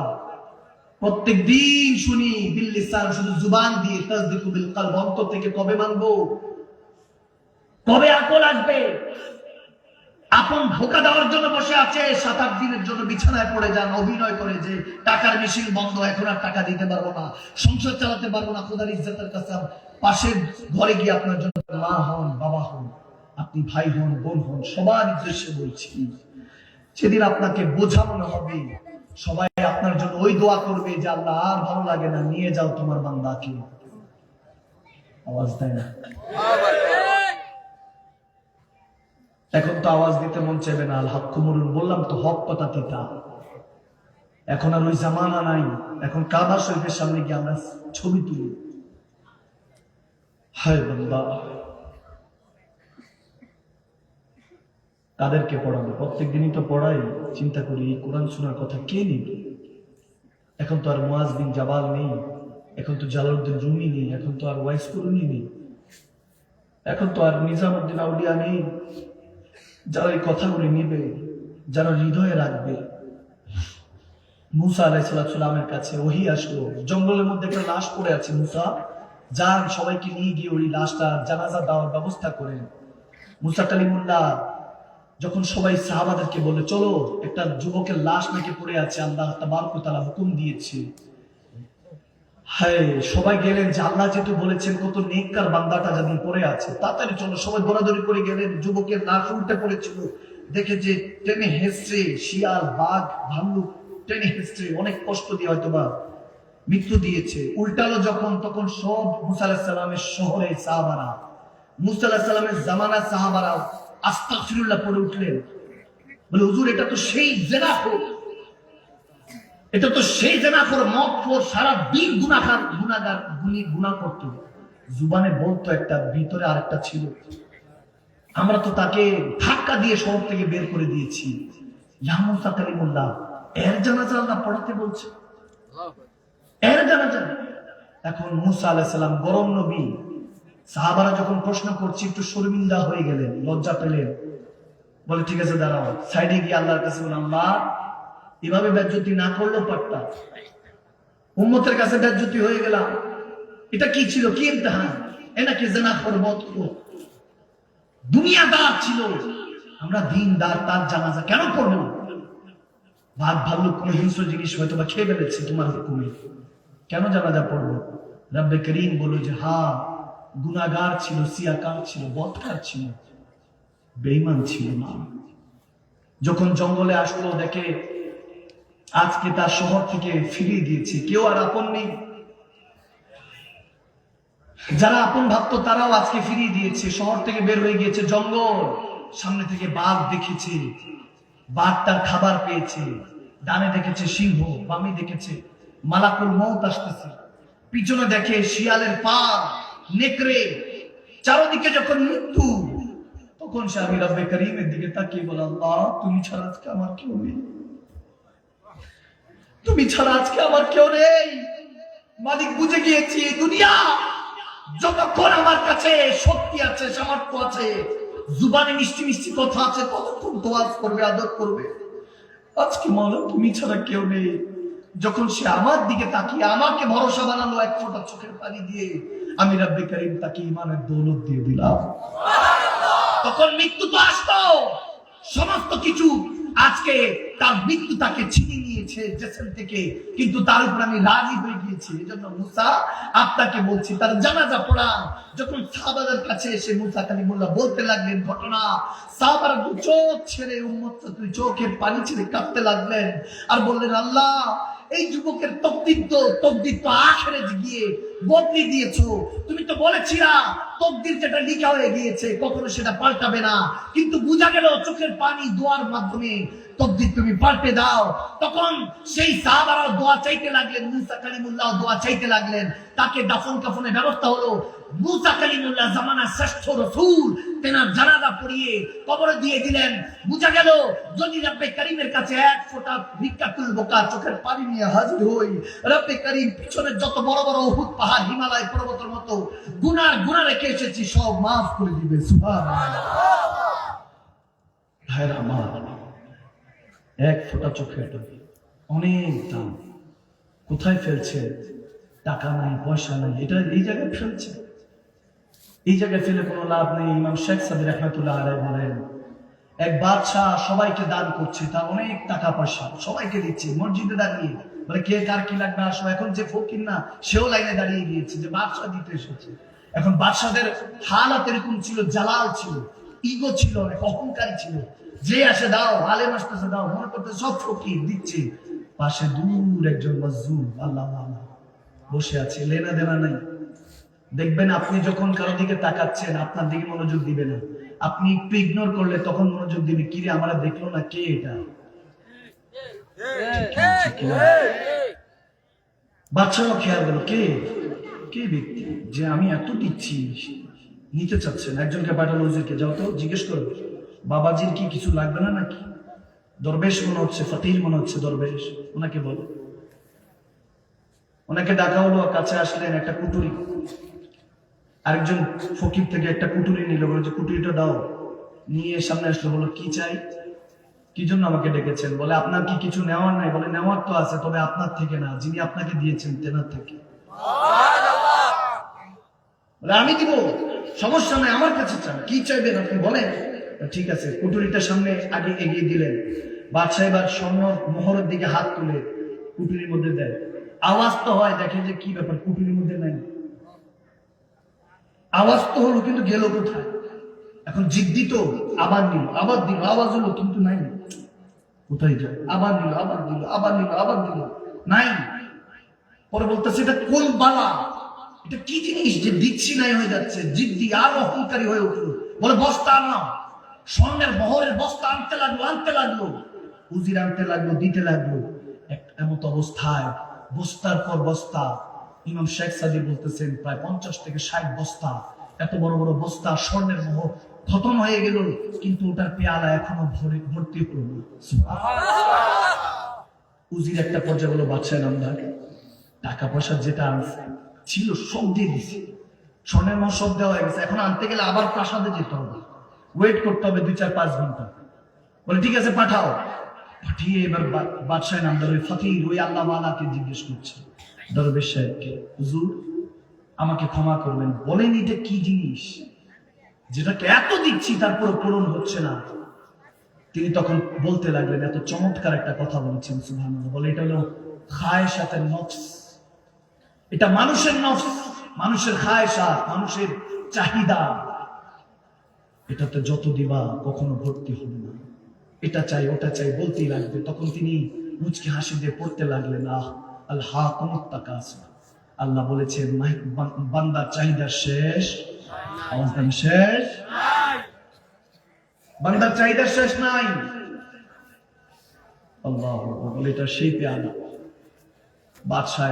Speaker 3: প্রত্যেক দিন শুনি, বিল লিসান, শুধু জুবান দিয়ে, তাসদিকু বিল কলব, অন্তর থেকে কবে মানবো? কবে আকল আসবে? আপন ধোকা দেওয়ার জন্য বসে আছে, 7-8 দিনের জন্য বিছানায় পড়ে যান, অভিনয় করে যে টাকার মেশিন বন্ধ, এখন আর টাকা দিতে পারবো না, সংসার চালাতে পারবো না। খোদার ইজ্জতের কাছে পাশের ঘরে গিয়ে আপনার জন্য মা হন, বাবা হন, আপনি ভাই হন, বোন হন, সবার উদ্দেশ্যে বলছি, সেদিন আপনাকে বোঝা মনে হবে। সবাই আপনার জন্য ওই দোয়া করবে যে আল্লাহ আর ভালো লাগে না, নিয়ে যাও তোমার বান্দাকে। আওয়াজ দেয় না? এখন তো আওয়াজ দিতে মন চাইবে না। আল হক কুমরুন, বললাম তো হক কথা তিতা। এখন আর ওই জামানা নাই। এখন কাবা শরীফের সামনে গিয়ে আমরা ছবি তুলি। হায় বান্দা, তাদেরকে পড়াবো, প্রত্যেক দিনই তো পড়াই। চিন্তা করি এই কোরআন শোনার কথা কে নিবে? এখন তো আর মুআজ বিন জাবাল নেই, এখন তো জালালউদ্দিন রুমি নেই, এখন তো আর ওয়াইস কুরুনি নেই, এখন তো আর নিজামউদ্দিন আউলিয়া নেই যারা এই কথাগুলি নিবে, যারা হৃদয়ে রাখবে। মুসা আলাইহিস সালামের কাছে ওহী আসলো, জঙ্গলের মধ্যে একটা লাশ পড়ে আছে। মুসা যান, সবাইকে নিয়ে গিয়ে ওই লাশটা জানাজা দেওয়ার ব্যবস্থা করেন। মুসা কালিমুল্লাহ যখন সবাই সাহাবাদেরকে বলে, চলো, একটা যুবকের লাশ নাকি পড়ে আছে, আল্লাহ তাবারক ওয়া তাআলা হুকুম দিয়েছে। হায়, সবাই গেলেন যে আল্লাহ যেহেতু বলেছেন কত নেককার বান্দাটা যদি পড়ে আছে, তাড়াতাড়ি চলো। সবাই দৌড়াদৌড়ি করে গেলেন। যুবকের লাশ উল্টে পড়েছিল, দেখে যে টেনে হেসড়ে শিয়াল, বাঘ, ভাল্লুক টেনে হেসড়ে অনেক কষ্ট দিয়ে হয়তোবা মৃত্যু দিয়েছে। উল্টালো যখন, তখন সব মুসা আলাইহিস সালামের শহরে সাহাবারা, মুসা আলাইহিস সালামের জামানার সাহাবারা আস্তাগফিরুল্লাহ পড়ে উঠলেন, বলে হুজুর এটা তো সেই জেনাখোর, এটা তো সেই জেনাখোর, মদখোর, সারা দিন গুনাহগার গুনাহ করত, জুবানে বলতো একটা, ভিতরে আরেকটা ছিল। আমরা তো তাকে ধাক্কা দিয়ে শহর থেকে বের করে দিয়েছি। ইয়া মুসা কালিমুল্লাহ, এর জানাজা আল্লাহ পড়াতে বলছে, এর জানাজা। এখন মুসা আলাইহিস সালাম গরম নবী, সাহাবারা যখন প্রশ্ন করছে একটু শর্মিন্দা হয়ে গেলেন, লজ্জা পেলেন। বলে ঠিক আছে দাঁড়াও, সাইডে গিয়ে আল্লাহর কাছে বললাম, আল্লাহ এভাবে বেজ্জতি না করলেও পারতাম, উম্মতের কাছে বেজ্জতি হয়ে গেলাম। এটা কি ছিল, কি ইমতিহান? এনাকে জেনাখোর, মদখোর, দুনিয়াদার ছিল, আমরা দিনদার, তার জানাজা কেন পড়বো? বাঘ ভাল্লুক কোন হিংস্র জিনিস হয়তো বা খেয়ে ফেলেছে, তোমার হুকুমে কেন জানাজা পড়বো? রব্বে করিম বলো যে হ্যাঁ, গুনাহগার ছিল, সিয়াকার ছিল, বদকার ছিল, বেঈমান ছিল না। যখন জঙ্গলে আসলো দেখে আজকে তার শহর থেকে ফিরিয়ে দিয়েছে, কেউ আর আপন নেই। যারা আপন ভাবতো তারাও আজকে ফিরিয়ে দিয়েছে, শহর থেকে বের হয়ে গিয়েছে। জঙ্গল, সামনে থেকে বাঘ দেখেছে, বাঘ তার খাবার পেয়েছে, ডানে দেখেছে সিংহ, বামে দেখেছে মালাকুল মউত আসতেছে, পিছনে দেখে শিয়ালের পা, নেকড়ে, চারদিকে যখন মৃত্যু, তখন সে আমি রব্বে করিমের দিকে তাকিয়ে বলে, আল্লাহ তুমি ছাড়া আজকে আমার কেউ নেই, তুমি ছাড়া আজকে আমার কেউ নেই। মালিক বুঝে গিয়েছি এই দুনিয়া যতক্ষণ আমার কাছে শক্তি আছে, সামর্থ্য আছে, জুবানে মিষ্টি মিষ্টি কথা আছে, ততক্ষণ দোয়াজ করবে, আদর করবে। আজকে মাওলা তুমি ছাড়া কেউ নেই। যখন সে আমার দিকে তাকিয়ে আমাকে ভরসা বানালো এক ফোঁটা চোখের পানি দিয়ে, আমি রব্বে করিম তাকে ইমানের দৌলত দিয়ে দিলাম। তখন মৃত্যু তো আসতো, সমস্ত কিছু আজকে তার মৃত্যু তাকে ছিনিয়ে নিয়েছে জেসেল থেকে, কিন্তু তার উপর আমি রাজি হয়ে গিয়েছি। এজন্য মুসা আপনাকে বলছি, তার জানাজা পড়া যখন সাহাবাদের কাছে এসে মুসা কালিমুল্লাহ বলতে লাগলেন ঘটনা, সাহাবারা দু চোখ ছেড়ে, উম্মতটা দুই চোখের পানি ছেড়ে কাঁদতে লাগলেন আর বললেন, আল্লাহ এই যুবকের তকদির তো আখিরাতে গিয়ে বদলে দিয়েছো। তুমি তো বলেছিলা তকদির যেটা লিখা হয়ে গিয়েছে কখনো সেটা পাল্টাবে না, কিন্তু বোঝা গেল চোখের পানি দোয়ার মাধ্যমে তকদির তুমি পাল্টে দাও। তখন সেই সাহাবারা দোয়া চাইতে লাগলেন, মুসা কালিমুল্লাহ দোয়া চাইতে লাগলেন, তাকে দাফন কাফনের ব্যবস্থা হলো। মুসা কালিমুল্লাহ জামানার শ্রেষ্ঠ রাসূল, তেনার জানাজা পড়িয়ে কবরে দিয়ে দিলেন। বুঝা গেল যদি রব্বে করিমের কাছে এক ফোঁটা ভিক্ষাতুল বোকা চোখের পানি নিয়ে হাজির হই, রব্বে করিম পিছনের যত বড় বড় উহুদ পাহাড়, হিমালয় পর্বতের মতো গুনাহ রেখে এসেছি সব মাফ করে দিবে। সুবহানাল্লাহ। ভাইরা আমার, এক ফোঁটা চোখের অনেক দাম। কোথায় ফেলছে? টাকা নাই, পয়সা নাই, এটা এই জায়গায় ফেলছে। এই জায়গায় ফেলে কোনো লাভ নেই। ইমাম শেখ সাদি রাহমাতুল্লাহ আলাইহি বলেন, এক বাদশাহ সবাইকে দান করছে, তার অনেক টাকা পয়সা, সবাইকে দিচ্ছে, মসজিদে দাঁড়িয়ে বলে কে কার কি লাগবে আসো। এখন যে ফকির না, সেও লাইনে দাঁড়িয়ে গিয়েছে যে বাদশাহ দিতে এসেছে। এখন বাদশাদের হালাত এরকম ছিল, জালাল ছিল, ইগো ছিল, অনেক অহংকারী ছিল। যে আসে দাও, আলেম আসতেছে দাও, মনে করতে সব ফকির দিচ্ছে। পাশে দূর একজন মজদুর আল্লাহ বসে আছে, লেনা দেনা নাই। দেখবেন আপনি যখন কারো দিকে তাকাচ্ছেন আপনার দিকে মনোযোগ দিবে না, আপনি একটু ইগনোর করলে তখন মনোযোগ দিবে, কিরে আমরা দেখলো না, কে এটা? বাচ্চারাও খেয়াল গেল, কে কে ব্যক্তি যে আমি এত দিচ্ছি নিতে চাচ্ছেন। একজনকে পাঠালো, হুজুরকে যাও তো জিজ্ঞেস করো বাবাজির কি কিছু লাগবে না নাকি? দরবেশ মনে হচ্ছে, ফকির মনে হচ্ছে দরবেশ, ওনাকে বলো। ওনাকে ডাকা হলো, কাছে আসলেন, একটা কুটুরি, আরেকজন ফকির থেকে একটা কুটুরি নিল, বলে যে কুটুরিটা দাও। নিয়ে সামনে আসলো, বলো কি চাই, কি জন্য আমাকে ডেকেছেন? বলে আপনার কি কিছু নেওয়ার নাই? বলে নেওয়ার তো আছে, তবে আপনার থেকে না, যিনি আপনাকে দিয়েছেন তেনার থেকে। বলে আমি দিব, সমস্যা নাই, আমার কাছে চান, কি চাইবেন আপনি বলেন। ঠিক আছে, কুটুরিটা সামনে আগে এগিয়ে দিলেন। বাদশাহ এবার স্বর্ণ মোহরের দিকে হাত তুলে কুটুরির মধ্যে দেয়। আওয়াজ তো হয়, দেখে যে কি ব্যাপার, কুটুরির মধ্যে নাই। আওয়াজ তো হলো কিন্তু গেল কোথায়? এখন জিদ্দি তো, আবার নিল, আবার দিল, আওয়াজ হলো কিন্তু নাই, কোথায় যায়? আবার নিল, আবার দিল, আবার নিল, আবার দিল, নাই। পরে বলতেছে এটা কোন বালা, এটা কি জিনিস যে দিচ্ছি নাই হয়ে যাচ্ছে। জিদ্দি আর অহংকারী হয়ে উঠলো, বলে বস্তা আনলাম, স্বর্ণের বহরের বস্তা আনতে লাগলো, উজির আনতে লাগলো, দিতে লাগলো। এমত অবস্থায় বস্তার পর বস্তা, ইমাম শেখ সাদি বলতেছেন প্রায় 50 থেকে 60 বস্তা, এত বড় বড় বস্তা স্বর্ণের মোহর খতম হয়ে গেল, কিন্তু ওটার পেয়ালা এখনো ভর্তি হলো না। উজির একটা পর্যায়ে বলো, বাদশাহ নামদার টাকা পয়সা যেটা ছিল সব দিয়ে দিছি, স্বর্ণের মোহর সব দেওয়া হয়ে গেছে, এখন আনতে গেলে আবার প্রাসাদে যেতে হবে, ওয়েট করতে হবে 2-4-5 ঘন্টা। বলে ঠিক আছে পাঠাও। পাঠিয়ে এবার বাদশাহ নামদার ওই ফকির, ওই আল্লাহ ওয়ালাকে জিজ্ঞেস করছে, দরবেশ সাহেবকে, হুজুর আমাকে ক্ষমা করবেন, বলেন এটা কি জিনিস যেটাকে এত দিচ্ছি তারপর পূরণ হচ্ছে না? তিনি তখন বলতে লাগলেন, এত চমৎকার একটা কথা বলেছেন, সুবহানাল্লাহ। বলে এটা হলো খায়েশাতের নফস, এটা মানুষের নফস, মানুষের খায়েশাত, মানুষের চাহিদা। এটাতে যত দিবা কখনো ভর্তি হবে না। এটা চাই ওটা চাই বলতেই লাগবে। তখন তিনি মুচকি হাসি দিয়ে পড়তে লাগলেন, আল্লাহ তাকাসুর। আল্লাহ বলেছেন, বান্দার চাহিদা শেষ, আওয়াজ দেন শেষ, বান্দার চাহিদা শেষ নাই। আল্লাহ বলে, এটা সেই পেয়ালা। বাদশাহ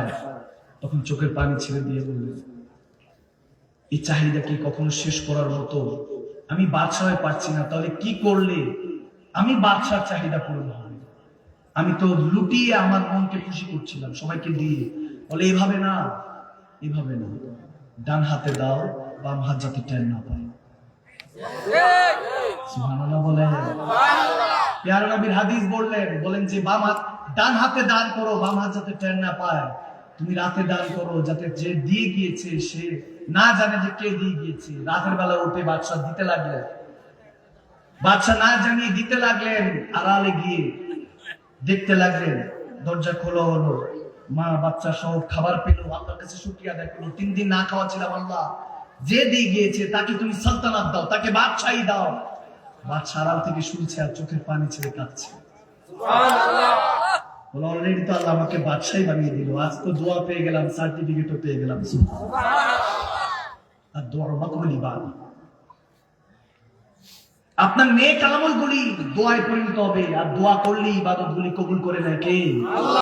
Speaker 3: তখন চোখের পানি ছেড়ে দিয়ে বললেন, এই চাহিদা কি কখনো শেষ করার মতো? আমি বাদশাহ হয়ে পারছি না, তাহলে কি করলে আমি বাদশার চাহিদা পূরণ হবে? আমি তো লুটিয়ে আমার মনকে খুশি করছিলাম সবাইকে দিয়ে। বলে, এভাবে না, এভাবে না, ডান হাতে দাও, বাম হাত যাতে টের না পায়। সুবহানাল্লাহ বলেন। প্যারা নবীর হাদিস বলেন যে ডান হাতে দান করো, বাম হাত যাতে টের না পায়। তুমি রাতে দান করো, যাতে যে দিয়ে গিয়েছে সে না জানে যে কে দিয়ে গিয়েছে। রাতের বেলা উঠে বাদশাহ দিতে লাগলেন, বাদশাহ না জানিয়ে দিতে লাগলেন। আড়ালে গিয়ে দেখতে লাগলেন, দরজা খোলা হলো, মা বাচ্চা সব খাবার পেল, আল্লাহর কাছে শুকরিয়া আদায় করলো। 3 দিন না খাওয়া ছিলাম, আল্লাহ যে দিয়ে গিয়েছে তাকে তুমি সালতানাত দাও, তাকে বাদশাহী দাও। বাদশাহ আড়াল থেকে শুনছে আর চোখের পানি ছেড়ে কাঁদছে। বলে, অলরেডি তো আল্লাহ আমাকে বাদশাহী বানিয়ে দিল, আজ তো দোয়া পেয়ে গেলাম, সার্টিফিকেটও পেয়ে গেলাম। আর দোয়া মাকবুল ইবাদত। আপনার নেক আমলগুলি দোয়ায় পরিণত হবে, আর দোয়া করলে ইবাদতগুলি কবুল করে নেয় কে?